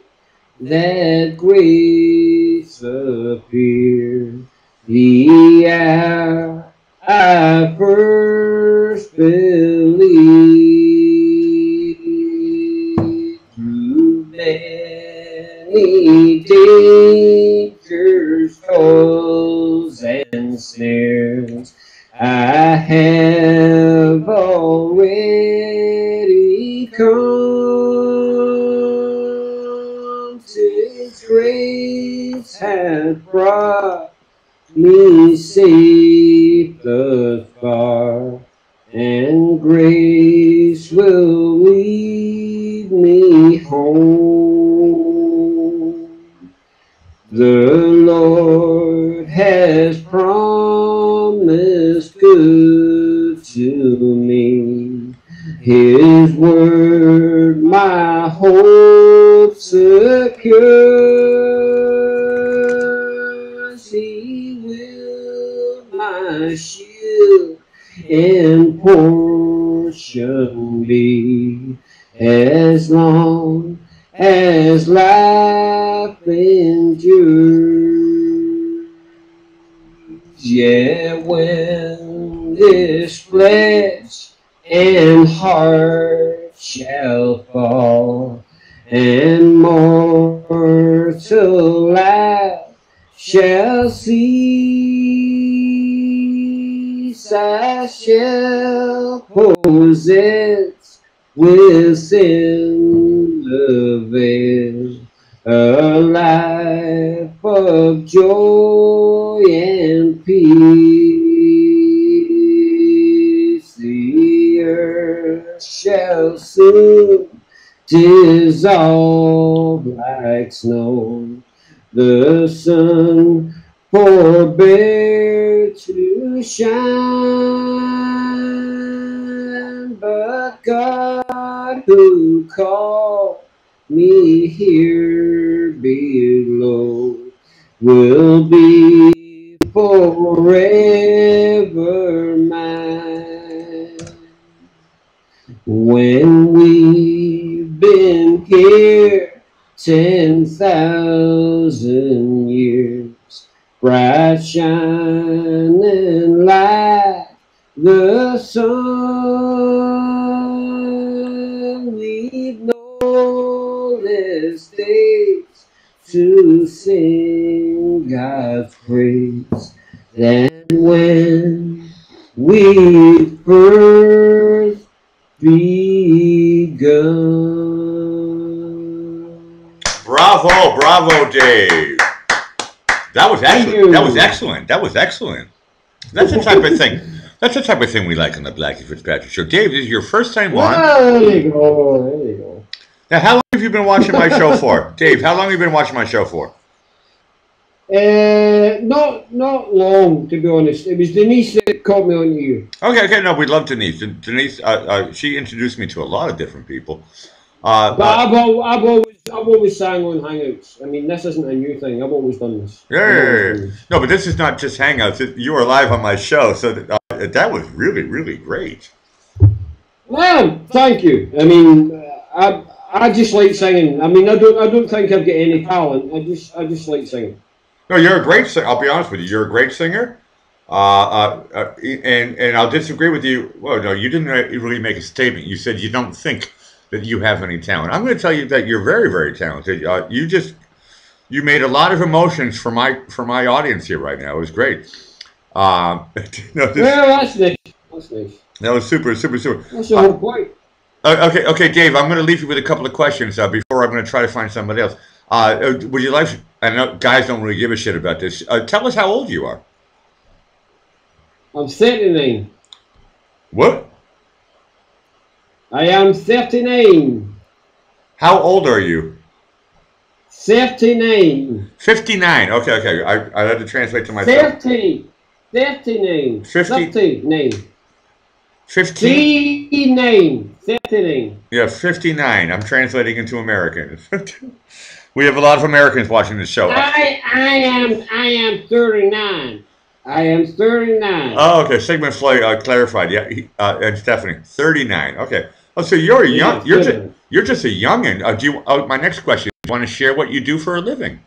that grace appeared the hour I first believed. Through many dangers, toils, and snares, I have already come. His grace has brought me safe thus far, and grace will lead me home. The Lord has promised good to me. His word my hope secures. He will my shield and portion be, as long as life endures. Yeah, when this flesh and heart shall fall, and mortal life shall cease, I shall possess within the veil a life of joy and peace. The earth shall soon dissolve like snow, the sun forbear to shine, but God who called me here below will be forever mine. When we've been here 10,000 years, bright shining like the sun, we've no less days to sing God's praise than when we first begun. Bravo, bravo, Dave. That was excellent. That was excellent. That was excellent. That's the type of thing. That's the type of thing we like on the Blackie Fitzpatrick show. Dave, this is your first time on. Well, there you go. There you go. Now, how long have you been watching my show for? Dave, how long have you been watching my show for? Not long, to be honest. It was Denise that caught me on you. Okay, no, we love Denise. Denise, she introduced me to a lot of different people. But I've always sang on Hangouts. I mean, this isn't a new thing. I've always done this. Yeah. No, but this is not just Hangouts. You were live on my show, so that was really, really great. Well, thank you. I mean, I just like singing. I mean, I don't think I've got any talent. I just like singing. No, you're a great singer. I'll be honest with you. You're a great singer. And I'll disagree with you. Well, no, you didn't really make a statement. You said you don't think that you have any talent. I'm going to tell you that you're very, very talented. You made a lot of emotions for my audience here right now. It was great. Well, that's nice. That's nice. That was super, super, super. That's the whole point. Okay, Dave. I'm going to leave you with a couple of questions before I'm going to try to find somebody else. Would you like? I know guys don't really give a shit about this. Tell us how old you are. I'm 39. What? I am 39. How old are you? 39. 59. Okay. I had to translate to myself. 39. 50. 39. 15. 39. 39. Yeah, 59. I'm translating into American. We have a lot of Americans watching this show. I am 39. I am 39. Oh, okay. Sigmund Freud clarified. Yeah, and Stephanie, 39. Okay. Oh, so you're young. You're just a youngin. My next question. Do you want to share what you do for a living?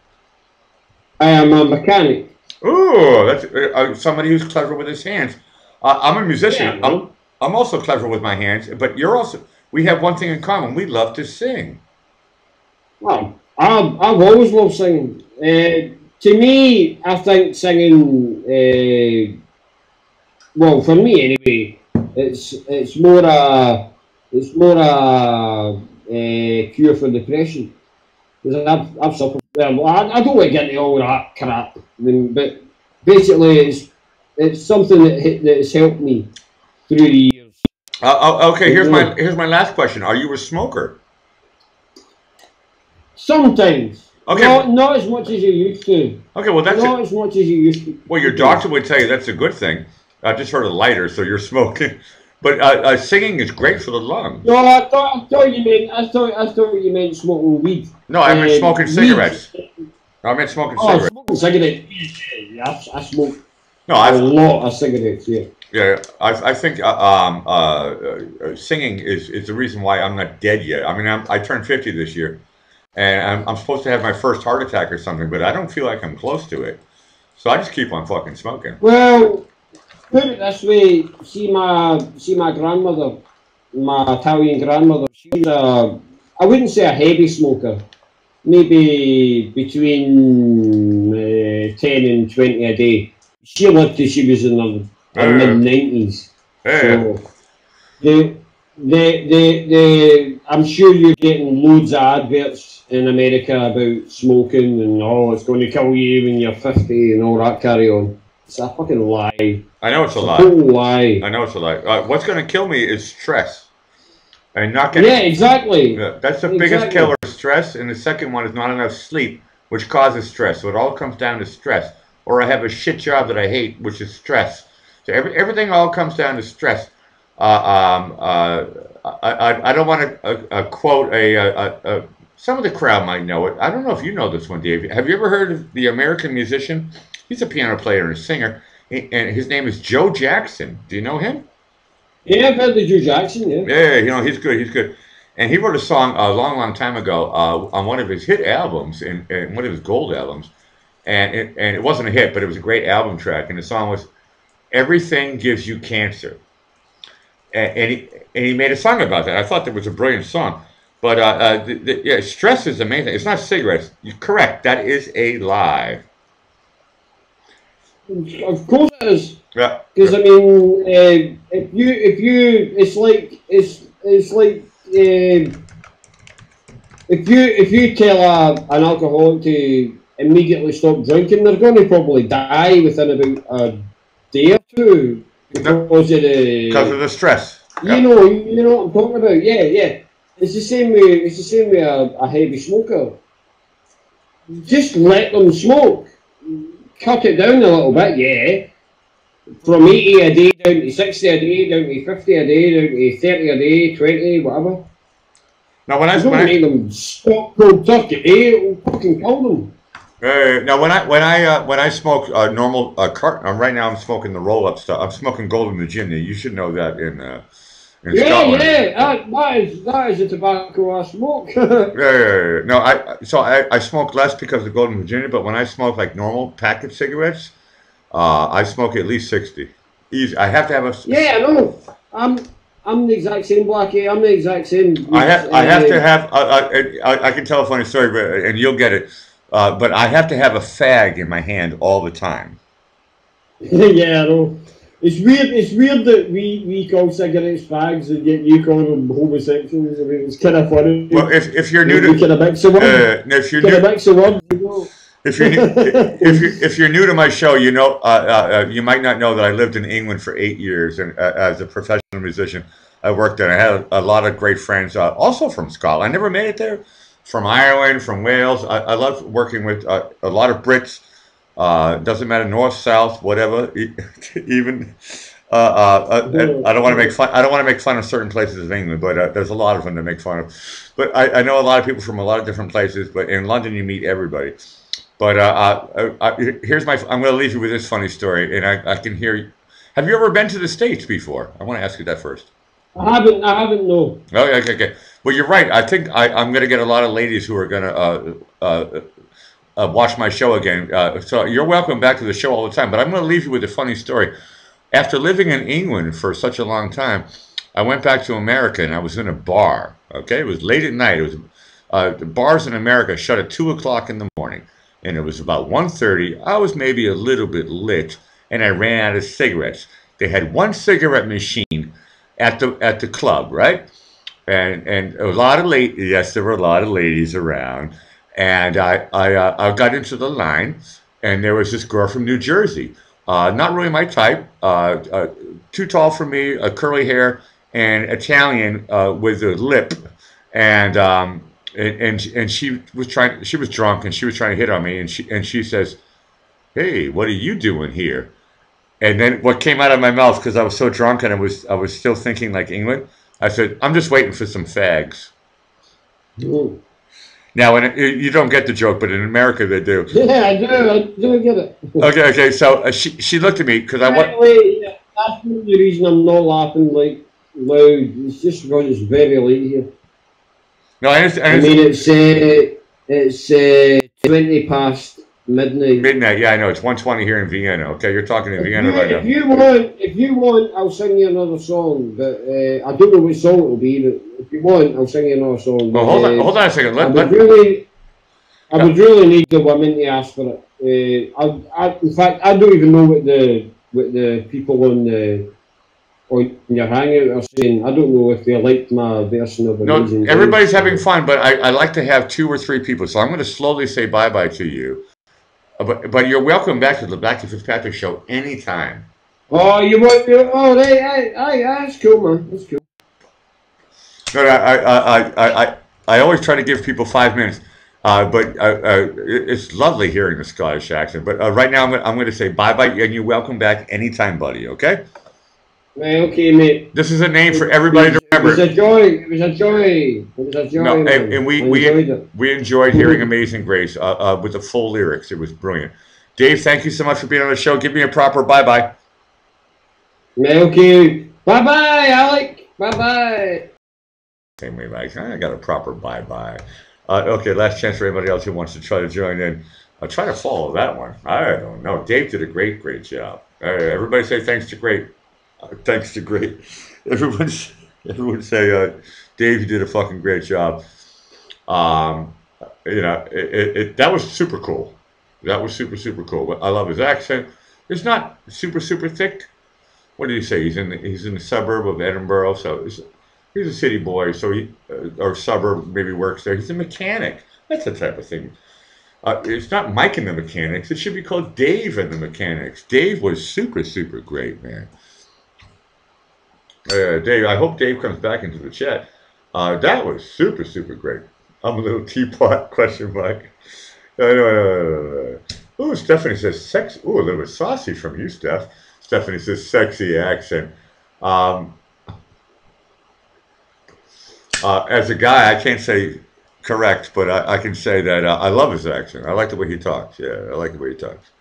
I am a mechanic. Oh, that's somebody who's clever with his hands. I'm a musician. Yeah, I'm also clever with my hands, but you're also. We have one thing in common. We love to sing. Well, I've always loved singing. To me, I think singing well, for me anyway, it's more a cure for depression. Because I've suffered. Well, I don't want to get into all that crap. I mean, but basically, it's something that has helped me through the years. Okay, You know, here's my last question. Are you a smoker? sometimes, Okay. not as much as you used to. Okay, well that's Not it. as much as you used to. Well, your doctor would tell you that's a good thing. I just heard a lighter, so you're smoking. But singing is great for the lungs. No, I thought you meant. I thought you meant smoking weed. No, I meant smoking Weed. cigarettes. I meant smoking Oh, cigarettes. smoking cigarettes. Yeah, I smoke No, a lot of cigarettes. Yeah. yeah, I think singing is the reason why I'm not dead yet. I mean, I turned 50 this year, and I'm supposed to have my first heart attack or something, but I don't feel like I'm close to it. So I just keep on fucking smoking. Well, put it this way. See my grandmother, my Italian grandmother. She's I wouldn't say a heavy smoker. Maybe between 10 and 20 a day. She lived till she was in her Yeah, mid-90s. yeah, yeah. So I'm sure you're getting loads of adverts in America about smoking and it's going to kill you when you're 50 and all that carry on. It's a fucking lie. I know it's a It's a lie. total lie. I know it's a lie. What's going to kill me is stress. And not getting. Yeah, exactly. Yeah, that's the biggest killer, stress, and the second one is not enough sleep, which causes stress. So it all comes down to stress. Or I have a shit job that I hate, which is stress. So everything all comes down to stress. I don't want to quote some of the crowd might know it. I don't know if you know this one, Dave. Have you ever heard of the American musician? He's a piano player and a singer, and his name is Joe Jackson. Do you know him? Yeah, I've heard of Joe Jackson, yeah. Yeah, you know, he's good. He's good. And he wrote a song a long, long time ago on one of his hit albums, and one of his gold albums. And it wasn't a hit, but it was a great album track. And the song was "Everything Gives You Cancer." And he made a song about that. I thought that was a brilliant song. But yeah, stress is the main thing. It's not cigarettes. You're correct. That is a lie. Of course it is. Yeah. Because I mean, if you, it's like if you tell an alcoholic to immediately stop drinking, they're going to probably die within about a day or two because of the stress. You know what I'm talking about. Yeah, yeah. It's the same way. It's the same way a heavy smoker. Just let them smoke. Cut it down a little bit, yeah. From 80 a day down to 60 a day, down to 50 a day, down to 30 a day, 20, whatever. Now when I make them stop cold turkey, it'll fucking kill them. Now when I smoke normal carton, right now I'm smoking the roll up stuff. I'm smoking Golden Virginia. You should know that in Scotland. That is a tobacco I smoke. Yeah. No, I smoke less because of Golden Virginia, but when I smoke like normal packet cigarettes, I smoke at least 60. Easy. I have to have a. Yeah, I know. I'm the exact same, Blackie. I'm the exact same. I have to have. I can tell a funny story, but and you'll get it. But I have to have a fag in my hand all the time. Yeah, I know. It's weird. It's weird that we call cigarettes fags and yet you call them homosexuals. I mean, it's kind of funny. Well, if you're new to, if you're new, if you're new to my show, you know, you might not know that I lived in England for 8 years, and as a professional musician, I worked there. I had a lot of great friends, also from Scotland. I never made it there. From Ireland, from Wales. I love working with a lot of Brits. Doesn't matter north, south, whatever. Even I don't want to make fun. I don't want to make fun of certain places of England, but there's a lot of them to make fun of. But I know a lot of people from a lot of different places. But in London, you meet everybody. But here's my. I'm going to leave you with this funny story, and I can hear you. Have you ever been to the States before? I want to ask you that first. I haven't, no. Oh, okay. Well, you're right. I think I'm going to get a lot of ladies who are going to watch my show again. So you're welcome back to the show all the time. But I'm going to leave you with a funny story. After living in England for such a long time, I went back to America and I was in a bar. Okay, it was late at night. It was the bars in America shut at 2 o'clock in the morning, and it was about 1:30. I was maybe a little bit lit, and I ran out of cigarettes. They had one cigarette machine at the club, right? And a lot of yes, there were a lot of ladies around, and I got into the line, and there was this girl from New Jersey, not really my type, too tall for me, curly hair, and Italian with a lip, and and she was drunk and she was trying to hit on me, and she says, "Hey, what are you doing here?" And then what came out of my mouth, because I was so drunk and I was still thinking like England, I said, "I'm just waiting for some fags." Ooh. Now, you don't get the joke, but in America they do. Yeah, I do get it. Okay. So she looked at me because I want. Anyway, that's the only reason I'm not laughing like loud. It's just because it's very late here. No, I understand. I mean, it's 20 past midnight. Midnight. Yeah, I know. It's 1:20 here in Vienna. Okay, you're talking in Vienna right now. If you want, I'll sing you another song. But I don't know which song it will be. But if you want, I'll sing you another song. Well, hold on a second. I would really need the women to ask for it. In fact, I don't even know what the people on your hangout are saying. I don't know if they liked my version of Amazing Grace. Everybody's having fun, but I like to have 2 or 3 people. So I'm going to slowly say bye-bye to you. But you're welcome back to the Blackie Fitzpatrick show anytime. Oh, you want? Oh, that's cool, man. That's cool. No, I always try to give people 5 minutes. But it's lovely hearing the Scottish accent. But right now I'm going to say bye-bye, and you're welcome back anytime, buddy, okay? Okay, mate. This is a name for everybody to remember. It was a joy. It was a joy. It was a joy. No, and we enjoyed hearing Amazing Grace with the full lyrics. It was brilliant. Dave, thank you so much for being on the show. Give me a proper bye-bye. Okay. Bye-bye, Alec. Bye-bye. Same way, like, I got a proper bye-bye. Okay, last chance for anybody else who wants to try to join in. I'll try to follow that one. I don't know. Dave did a great job. Everybody say thanks to great. Thanks to great. Everyone say, Dave, you did a fucking great job. That was super cool. That was super cool. I love his accent. It's not super thick. What did he say? He's in the suburb of Edinburgh, so he's a city boy. So or suburb, maybe works there. He's a mechanic. That's the type of thing. It's not Mike and the Mechanics. It should be called Dave and the Mechanics. Dave was super great, man. Dave, I hope Dave comes back into the chat. That was super great. I'm a little teapot, question mark. Ooh, Stephanie says sex. Ooh, a little bit saucy from you, Steph. Stephanie says sexy accent. As a guy, I can't say correct, but I can say that I love his accent. I like the way he talks. Yeah, I like the way he talks.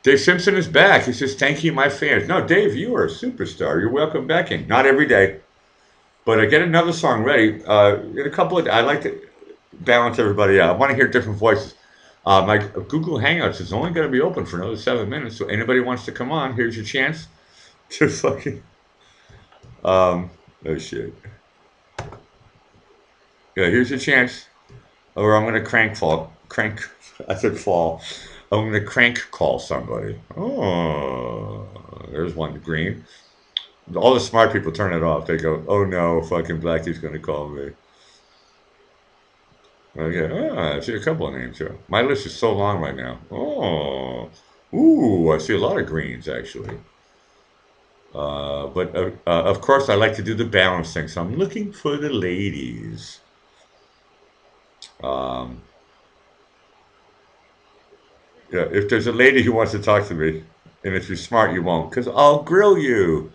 Dave Simpson is back. He says, thank you, my fans. No, Dave, you are a superstar. You're welcome back in. Not every day, but I get another song ready. In a couple of, I like to balance everybody out. I want to hear different voices. My Google Hangouts is only going to be open for another 7 minutes, so anybody wants to come on, here's your chance to fucking, oh shit. Yeah, here's your chance. Or I'm going to I said fall. I'm going to crank call somebody. Oh, there's one green. All the smart people turn it off. They go, oh no, fucking Blackie's going to call me. Okay, I see a couple of names here. My list is so long right now. Oh, ooh, I see a lot of greens actually. But of course I like to do the balance thing, so I'm looking for the ladies. Yeah, if there's a lady who wants to talk to me, and if you're smart, you won't, because I'll grill you.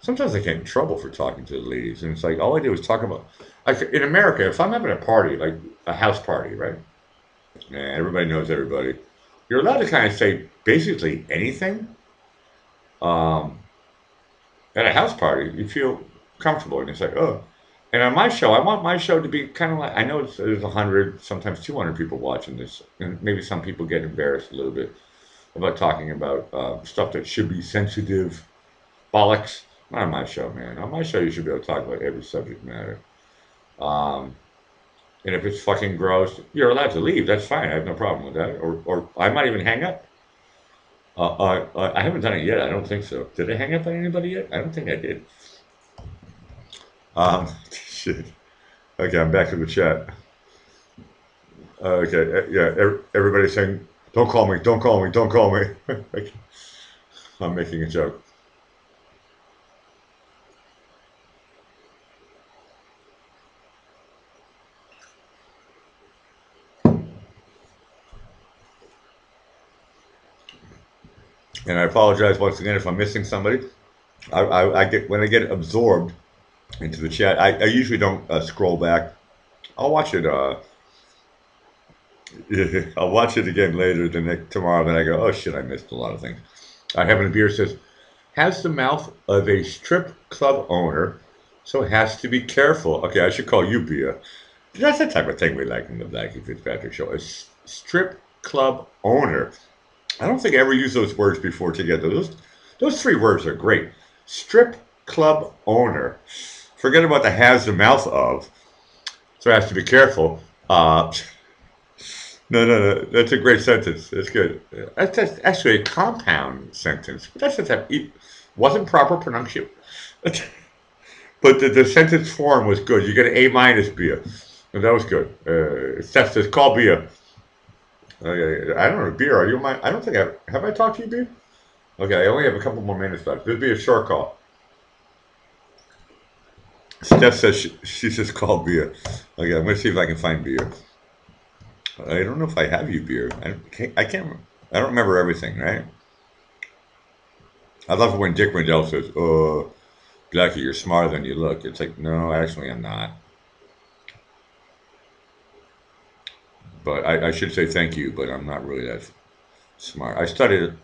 Sometimes I get in trouble for talking to the ladies, and it's like, all I do is talk about, like, in America, if I'm having a party, like a house party, right? And everybody knows everybody. You're allowed to kind of say basically anything. At a house party, you feel comfortable, and it's like, oh. And on my show, I want my show to be kind of like, I know there's 100, sometimes 200 people watching this, and maybe some people get embarrassed a little bit about talking about stuff that should be sensitive, bollocks. Not on my show, man. On my show, you should be able to talk about every subject matter. And if it's fucking gross, you're allowed to leave. That's fine. I have no problem with that. Or I might even hang up. I haven't done it yet. I don't think so. Did I hang up on anybody yet? I don't think I did. Shit. Okay, I'm back to the chat. Okay, yeah, everybody's saying, "Don't call me, don't call me, don't call me." I'm making a joke. And I apologize once again if I'm missing somebody. I get when I get absorbed into the chat. I usually don't scroll back. I'll watch it. I'll watch it again later tomorrow. Then I go, oh shit, I missed a lot of things. Having a beer says, has the mouth of a strip club owner, so has to be careful. Okay, I should call you Bia. That's the type of thing we like in the Blackie Fitzpatrick show. A strip club owner. I don't think I ever used those words before together. Those three words are great. Strip club owner. Forget about the has the mouth of. So has to be careful. No. That's a great sentence. That's good. That's actually a compound sentence. But that's the type. It wasn't proper pronunciation. But the sentence form was good. You get an A minus, Bia. And that was good. Steph says, call Bia. I don't know, Bia, are you my... I don't think Have I talked to you, Bia? Okay, I only have a couple more minutes left. This will be a short call. Steph says she says call Bia. Okay, I'm going to see if I can find Bia. I don't know if I have you, Bia. I can't... I don't remember everything, right? I love it when Dick Rendell says, oh... Blackie, you're smarter than you look. It's like, no, actually I'm not. But I should say thank you, but I'm not really that smart.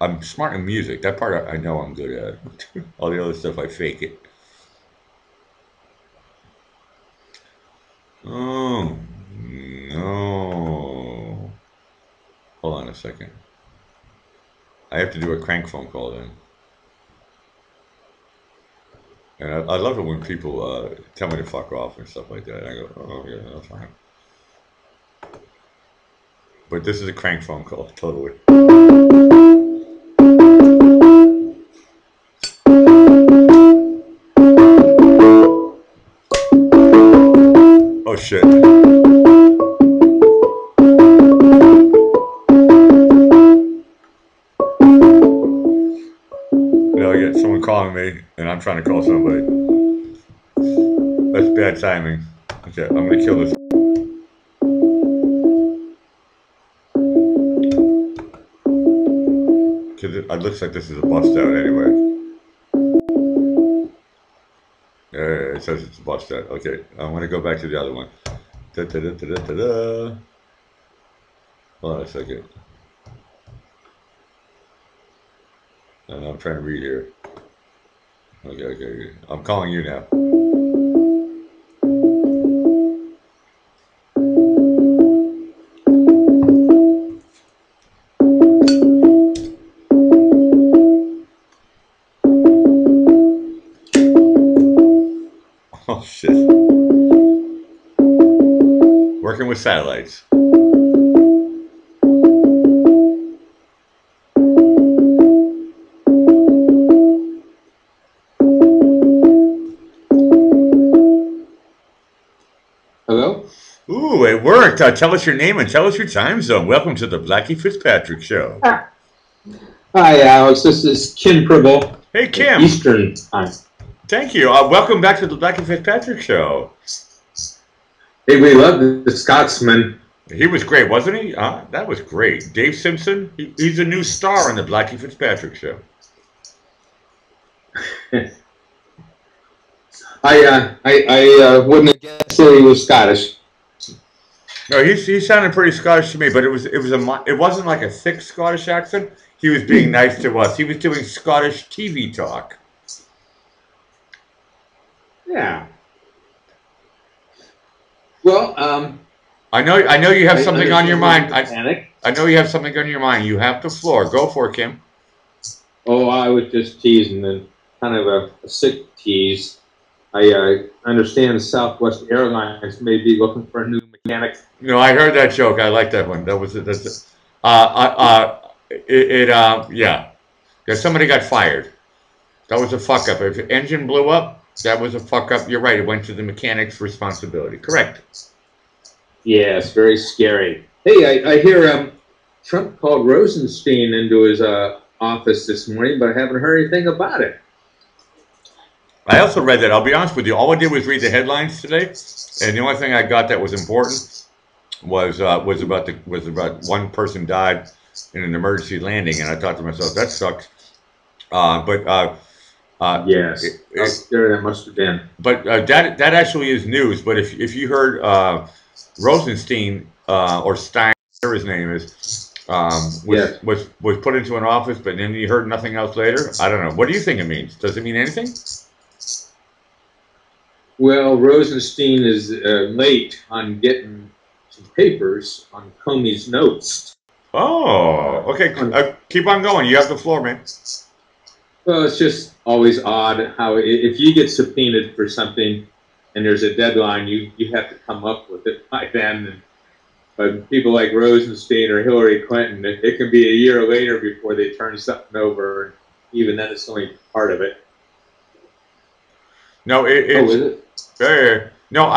I'm smart in music. That part I know I'm good at. All the other stuff, I fake it. Oh, no. Hold on a second. I have to do a crank phone call then. And I love it when people tell me to fuck off and stuff like that. I go, oh, yeah, that's fine. But this is a crank phone call, totally. Oh, shit. I get someone calling me, and I'm trying to call somebody. That's bad timing. Okay, I'm going to kill this. Because it looks like this is a bust out anyway. Yeah, it says it's a bust out. Okay, I'm going to go back to the other one. Hold on a second. I'm trying to read here. Okay. I'm calling you now. Oh, shit. Working with satellites. Hello? Ooh, it worked. Tell us your name and tell us your time zone. Welcome to the Blackie Fitzpatrick Show. Hi, Alex. This is Kim Pribble. Hey, Kim. Eastern time. Thank you. Welcome back to the Blackie Fitzpatrick Show. Hey, we love the Scotsman. He was great, wasn't he? That was great. Dave Simpson, he's a new star on the Blackie Fitzpatrick Show. I wouldn't have guessed that he was Scottish. No, he sounded pretty Scottish to me, but it wasn't like a thick Scottish accent. He was being nice to us. He was doing Scottish TV talk. Yeah. Well, I know you have something on your mind. I know you have something on your mind. You have the floor. Go for it, Kim. Oh, I was just teasing, and kind of a sick tease. I understand Southwest Airlines may be looking for a new mechanic. No, I heard that joke. I like that one. Yeah. that somebody got fired. That was a fuck up. If the engine blew up, that was a fuck up. You're right. It went to the mechanic's responsibility. Correct. Yeah, it's very scary. Hey, I hear Trump called Rosenstein into his office this morning, but I haven't heard anything about it. I also read that. I'll be honest with you. All I did was read the headlines today, and the only thing I got that was important was about one person died in an emergency landing, and I thought to myself, that sucks. Yes, that must have been. But that actually is news. But if you heard Rosenstein or Stein, whatever his name is, was put into an office, but then you heard nothing else later. I don't know. What do you think it means? Does it mean anything? Well, Rosenstein is late on getting some papers on Comey's notes. Oh, okay. Keep on going. You have the floor, man. Well, it's just always odd how if you get subpoenaed for something and there's a deadline, you have to come up with it by then. But people like Rosenstein or Hillary Clinton, it can be a year later before they turn something over. And even then, it's only part of it. No, is it? No,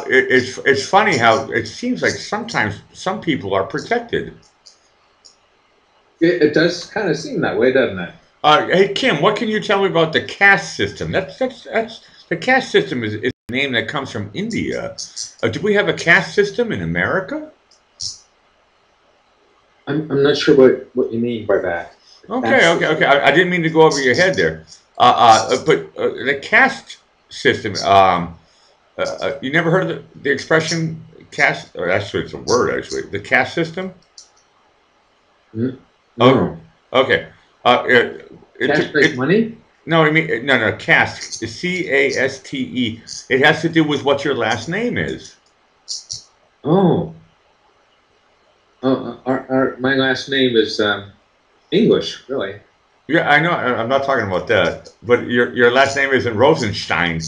it's funny how it seems like sometimes some people are protected. It does kind of seem that way, doesn't it? Hey Kim, what can you tell me about the caste system? That's the caste system is a name that comes from India. Do we have a caste system in America? I'm not sure what you mean by that. Okay. I didn't mean to go over your head there. But the caste system. You never heard of the expression caste? Or actually, it's a word. Actually, the caste system. No. Oh, okay. Caste like money? No, I mean no. Caste, C-A-S-T-E. It has to do with what your last name is. Oh. My last name is English, really. Yeah, I know. I'm not talking about that. But your last name isn't Rosenstein.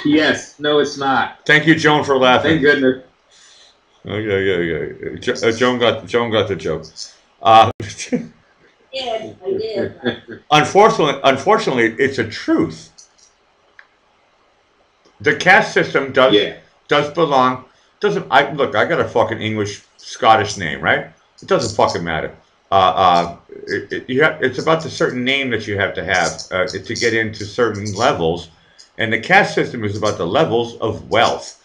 Yes. No, it's not. Thank you, Joan, for laughing. Thank goodness. Okay. Joan got the joke. Yes, I did. Unfortunately, it's a truth. The caste system does belong. I got a fucking English Scottish name, right? It doesn't fucking matter. It's about the certain name that you have to have to get into certain levels, and the caste system is about the levels of wealth,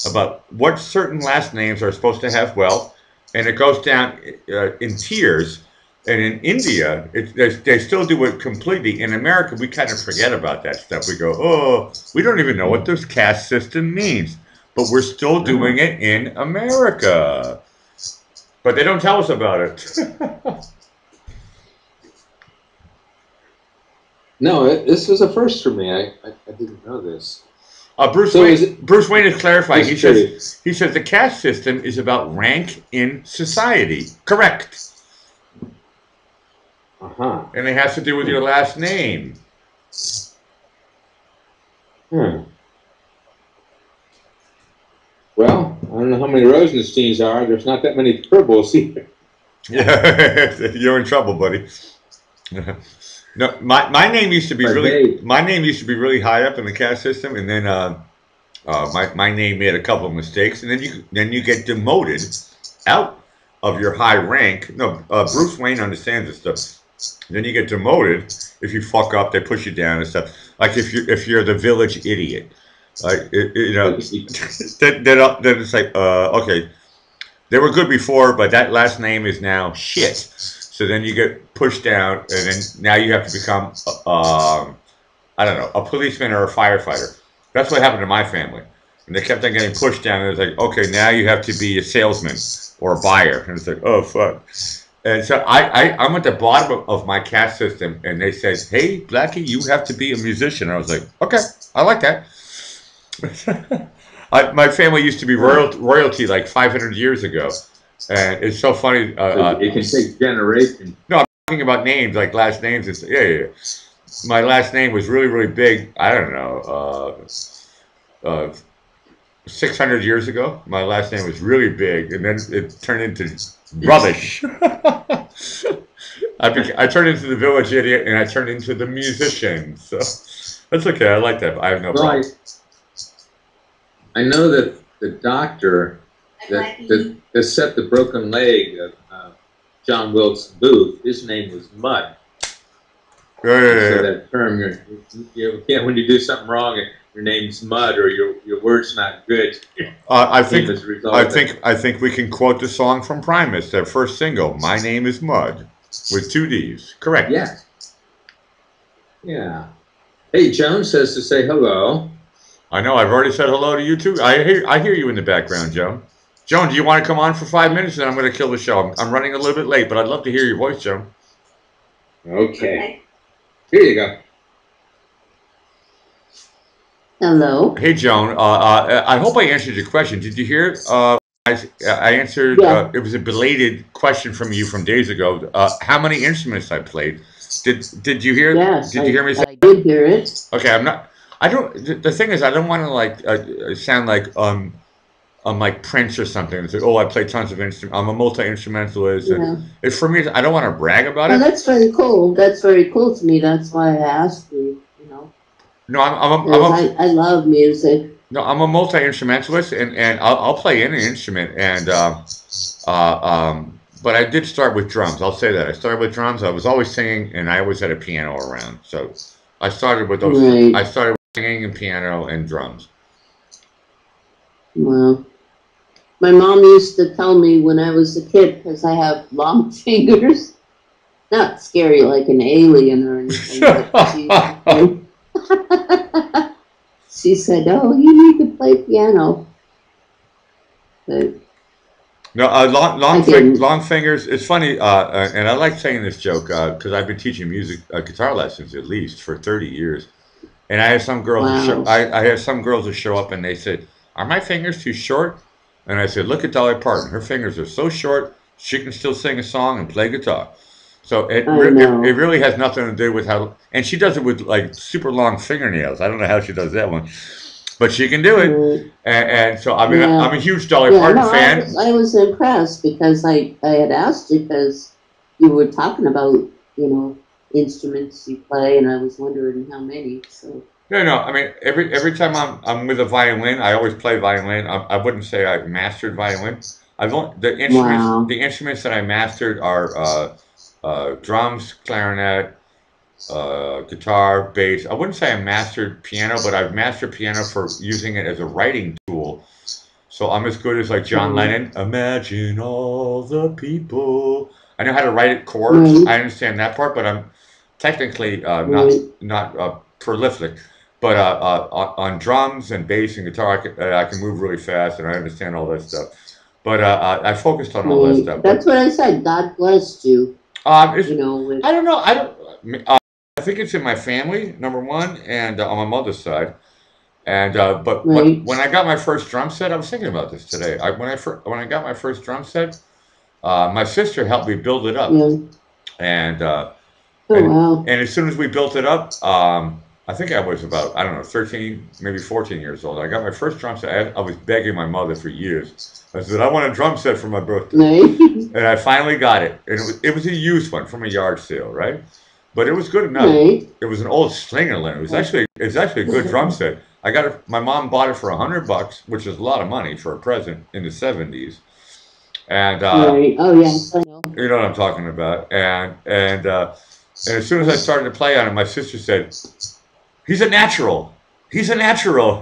about what certain last names are supposed to have wealth, and it goes down in tiers. And in India, they still do it completely. In America, we kind of forget about that stuff. We go, oh, we don't even know what this caste system means, but we're still doing it in America. But they don't tell us about it. No, this was a first for me. I didn't know this. Bruce Wayne has clarified. He says the caste system is about rank in society. Correct. And it has to do with your last name. Well, I don't know how many Rosensteins are. There's not that many Purbles either. Yeah, you're in trouble, buddy. No, my name used to be really high up in the caste system, and then my name made a couple of mistakes, and then you get demoted out of your high rank. No, Bruce Wayne understands this stuff. Then you get demoted if you fuck up. They push you down and stuff. Like if you're the village idiot, like then it's like okay, they were good before, but that last name is now shit. So then you get pushed down, and then now you have to become I don't know, a policeman or a firefighter. That's what happened to my family. And they kept on getting pushed down, and it's like, okay, now you have to be a salesman or a buyer, and it's like, oh fuck. And so I'm at the bottom of my caste system, and they said, hey, Blackie, you have to be a musician. I was like, okay, I like that. My family used to be royalty like 500 years ago. And it's so funny. It can take generations. No, I'm talking about names, like last names. Yeah. My last name was really, really big. I don't know, 600 years ago. My last name was really big, and then it turned into Rubbish. I turned into the village idiot, and I turned into the musician. So that's okay. I like that. I have no problem. I know that the doctor that set the broken leg of John Wilkes Booth, his name was Mud. So that term, when you do something wrong, your name's Mud or your word's not good. I think we can quote the song from Primus, their first single, "My Name Is Mud," with 2 D's. Correct. Yeah. Yeah. Hey, Joan says to say hello. I know. I've already said hello to you too. I hear you in the background, Joan. Joan, do you want to come on for 5 minutes? And I'm going to kill the show. I'm running a little bit late, but I'd love to hear your voice, Joan. Okay. Here you go. Hello. Hey, Joan. I hope I answered your question. Did you hear? I answered. Yeah. It was a belated question from you from days ago. How many instruments I played? Did you hear? Yes. Did you hear me say? I did hear it. Okay, I'm not. I don't. The thing is, I don't want to sound like I'm like Prince or something and say, "Oh, I play tons of instruments. I'm a multi-instrumentalist." Yeah. And it's for me. I don't want to brag about Well, it. that's very cool. That's very cool to me. That's why I asked you. You know. No, I love music. No, I'm a multi-instrumentalist, and I'll play any instrument. And but I did start with drums. I'll say that I started with drums. I was always singing, and I always had a piano around. So I started with those. Right. I started with singing and piano and drums. Well, my mom used to tell me when I was a kid, because I have long fingers, not scary like an alien or anything, but she said, "Oh, you need to play piano." But No, long fingers. It's funny, and I like saying this joke because I've been teaching music guitar lessons at least for 30 years, and I have some girls. Wow. I have some girls that show up and they said, "Are my fingers too short?" And I said, "Look at Dolly Parton. Her fingers are so short, she can still sing a song and play guitar." So it really has nothing to do with how, and she does it with like super long fingernails. I don't know how she does that one, but she can do it. And so I mean, Yeah. I'm a huge Dolly Parton fan. I was impressed because I had asked you because you were talking about, instruments you play, and I was wondering how many. So No. I mean, every time I'm with a violin, I always play violin. I wouldn't say I mastered violin. The instruments that I mastered are drums, clarinet, guitar, bass. I wouldn't say I mastered piano, but I've mastered piano for using it as a writing tool. So I'm as good as like John Lennon. Imagine all the people. I know how to write it chords. I understand that part, but I'm technically not prolific. But on drums and bass and guitar, I can move really fast, and I understand all that stuff. But I focused on all that stuff. That's what I said. God blessed you. I don't know. I think it's in my family, number one, and on my mother's side. And but when I got my first drum set, I was thinking about this today. When I got my first drum set, my sister helped me build it up, and and as soon as we built it up, I think I was about 13, maybe 14 years old. I got my first drum set. I was begging my mother for years. I said, "I want a drum set for my birthday," and I finally got it. And it was a used one from a yard sale, right? But it was good enough. It was an old Slingerland. It was actually a good drum set. I got it. My mom bought it for $100, which is a lot of money for a present in the '70s. And oh yes, I know. You know what I'm talking about. And as soon as I started to play on it, my sister said, "He's a natural. He's a natural."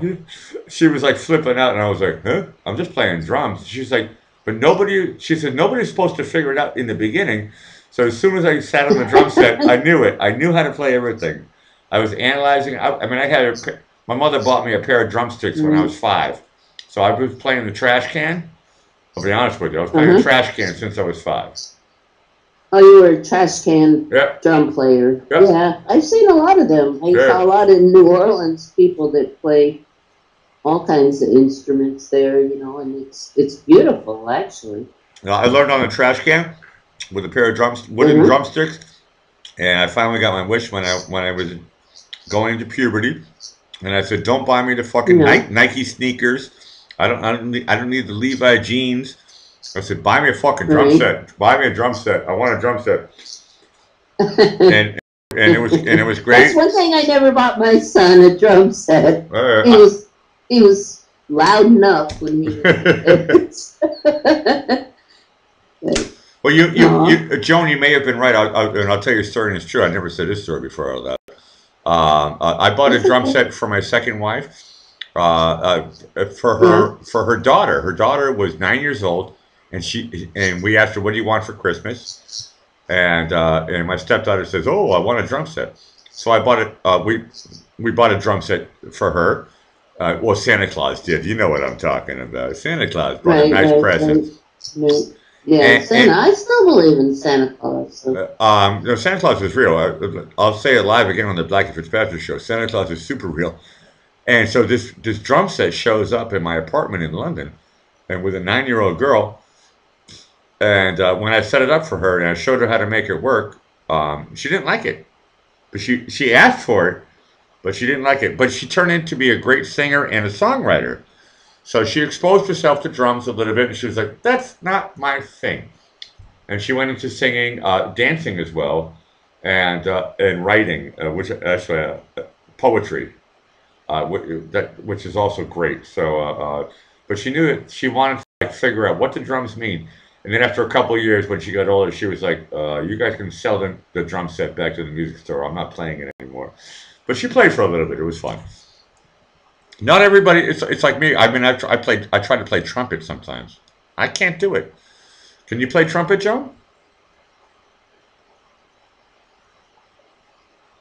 She was like flipping out, and I was like, "Huh? I'm just playing drums." She's like, "But nobody." She said, "Nobody's supposed to figure it out in the beginning." So as soon as I sat on the drum set, I knew it. I knew how to play everything. I was analyzing. My mother bought me a pair of drumsticks when I was 5. So I was playing the trash can. I'll be honest with you. I was playing the trash can since I was 5. Oh, you were a trash can drum player. Yep. Yeah, I've seen a lot of them. I saw a lot in New Orleans, people that play all kinds of instruments there, and it's beautiful, actually. I learned on the trash can with a pair of wooden drumsticks, and I finally got my wish when I was going into puberty, and I said, "Don't buy me the fucking Nike sneakers. I don't need the Levi jeans. I said, buy me a fucking drum set. Buy me a drum set. I want a drum set. and it was great. That's one thing I never bought my son, a drum set. He was loud enough when he was Well, Joan, you may have been right. And I'll tell you a story, and it's true. I never said this story before all that. I bought a drum set for my second wife. For her daughter. Her daughter was 9 years old, and we asked her, "What do you want for Christmas?" And my stepdaughter says, "Oh, I want a drum set." So I bought it. We bought a drum set for her. Well, Santa Claus did. You know what I'm talking about. Santa Claus brought a nice present. Right. Yeah, I still believe in Santa Claus. So. No, Santa Claus is real. I'll say it live again on the Blackie Fitzpatrick show. Santa Claus is super real. And so this drum set shows up in my apartment in London, and with a 9-year-old girl. And when I set it up for her and I showed her how to make it work, she didn't like it. But she asked for it, but she didn't like it. But she turned into be a great singer and a songwriter. So she exposed herself to drums a little bit, and she was like, "That's not my thing." And she went into singing, dancing as well, and writing, which actually poetry. Which is also great. So, but she knew that she wanted to figure out what the drums mean. And then after a couple of years, when she got older, she was like, "You guys can sell the drum set back to the music store. I'm not playing it anymore." But she played for a little bit. It was fun. Not everybody. It's like me. I mean, I try to play trumpet sometimes. I can't do it. Can you play trumpet, Joan?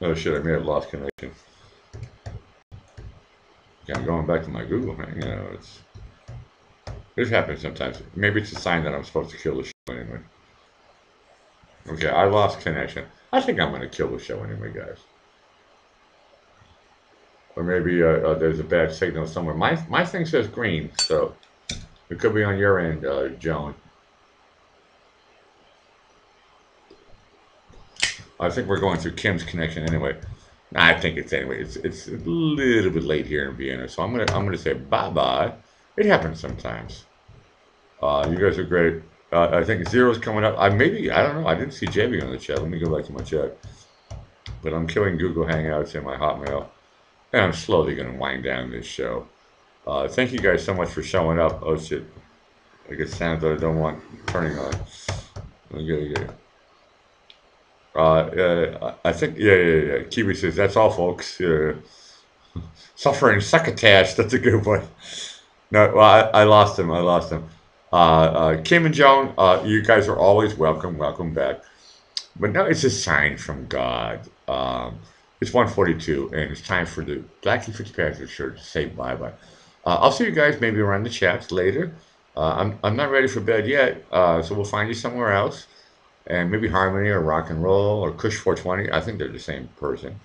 Oh shit! I may have lost connection. Yeah, I'm going back to my Google, man. You know, it happens sometimes. Maybe it's a sign that I'm supposed to kill the show anyway. Okay, I lost connection. I think I'm going to kill the show anyway, guys. Or maybe there's a bad signal somewhere. My thing says green, so it could be on your end, Joan. I think we're going through Kim's connection anyway. I think it's anyway. It's a little bit late here in Vienna, so I'm gonna say bye. It happens sometimes. You guys are great. I think Zero's coming up. I don't know. I didn't see JB on the chat. Let me go back to my chat. But I'm killing Google Hangouts in my Hotmail, and I'm slowly gonna wind down this show. Thank you guys so much for showing up. Oh shit! I get sounds that I don't want turning on. Okay. I think, yeah. Kiwi says, "That's all, folks. Suffering succotash." That's a good one. No, well, I lost him. Kim and Joan, you guys are always welcome. Welcome back. But now it's a sign from God. It's 1:42, and it's time for the Blackie Fitzpatrick show to say bye-bye. I'll see you guys maybe around the chats later. I'm not ready for bed yet, so we'll find you somewhere else. And maybe Harmony or Rock and Roll or Kush 420. I think they're the same person.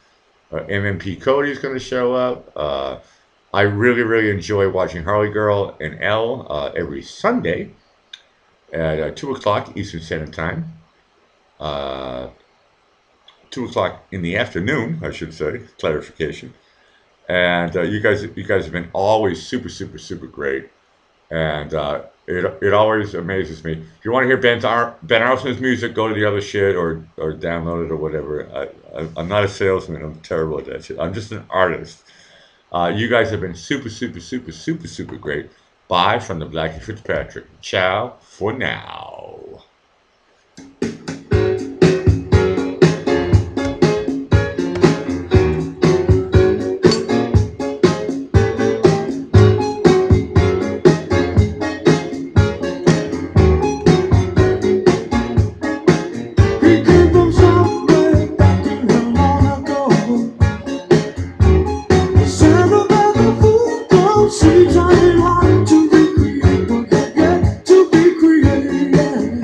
MMP Cody's going to show up. I really, really enjoy watching Harley Girl and Elle every Sunday at 2 o'clock Eastern Standard Time. 2 o'clock in the afternoon, I should say. Clarification. And you guys have been always super, super, super great. And it always amazes me. If you want to hear Ben Arlson's music, go to the other shit or download it or whatever. I'm not a salesman. I'm terrible at that shit. I'm just an artist. You guys have been super, super, super, super, super great. Bye from the Blackie Fitzpatrick. Ciao for now. Sweet, I like to be creative, to be creative.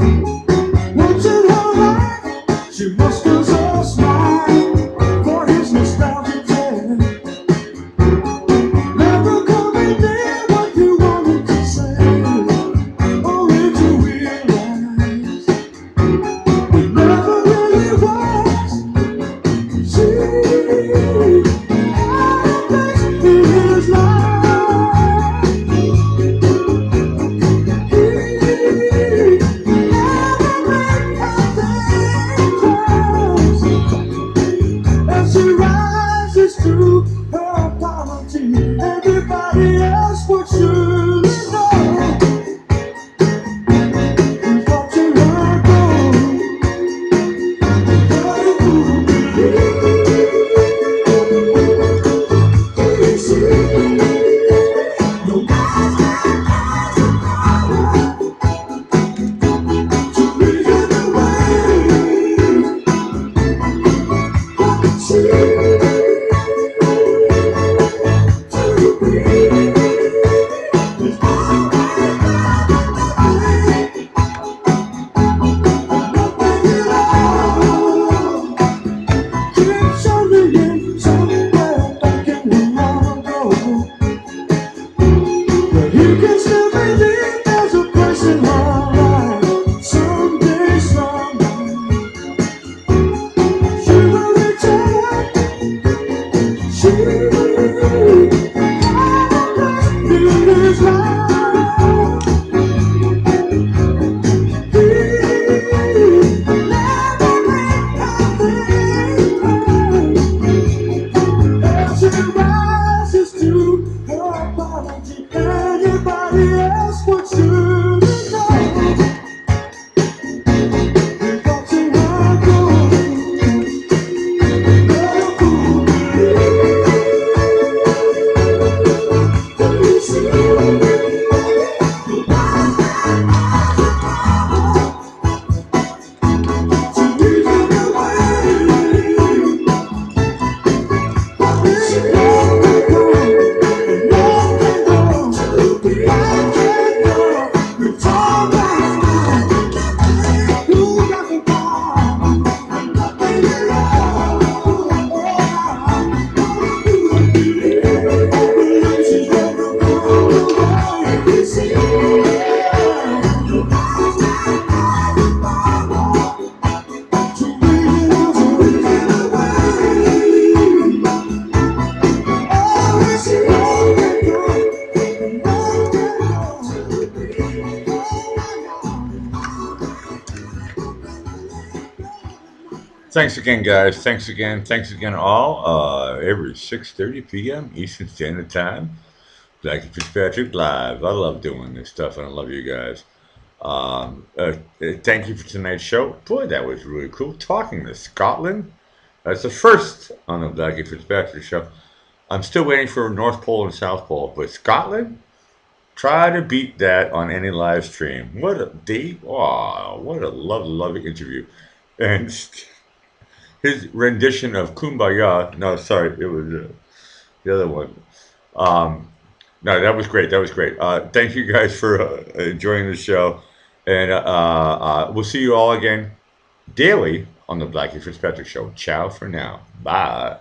Thanks again, guys. Thanks again, all. Every 6:30 p.m. Eastern Standard Time. Blackie Fitzpatrick live. I love doing this stuff, and I love you guys. Thank you for tonight's show. Boy, that was really cool. Talking to Scotland. That's the first on the Blackie Fitzpatrick show. I'm still waiting for North Pole and South Pole, but Scotland, try to beat that on any live stream. What a deep, oh, what a lovely interview. And his rendition of Kumbaya, no, sorry, it was the other one. No, that was great. Thank you guys for enjoying the show. And we'll see you all again daily on the Blackie Fitzpatrick Show. Ciao for now. Bye.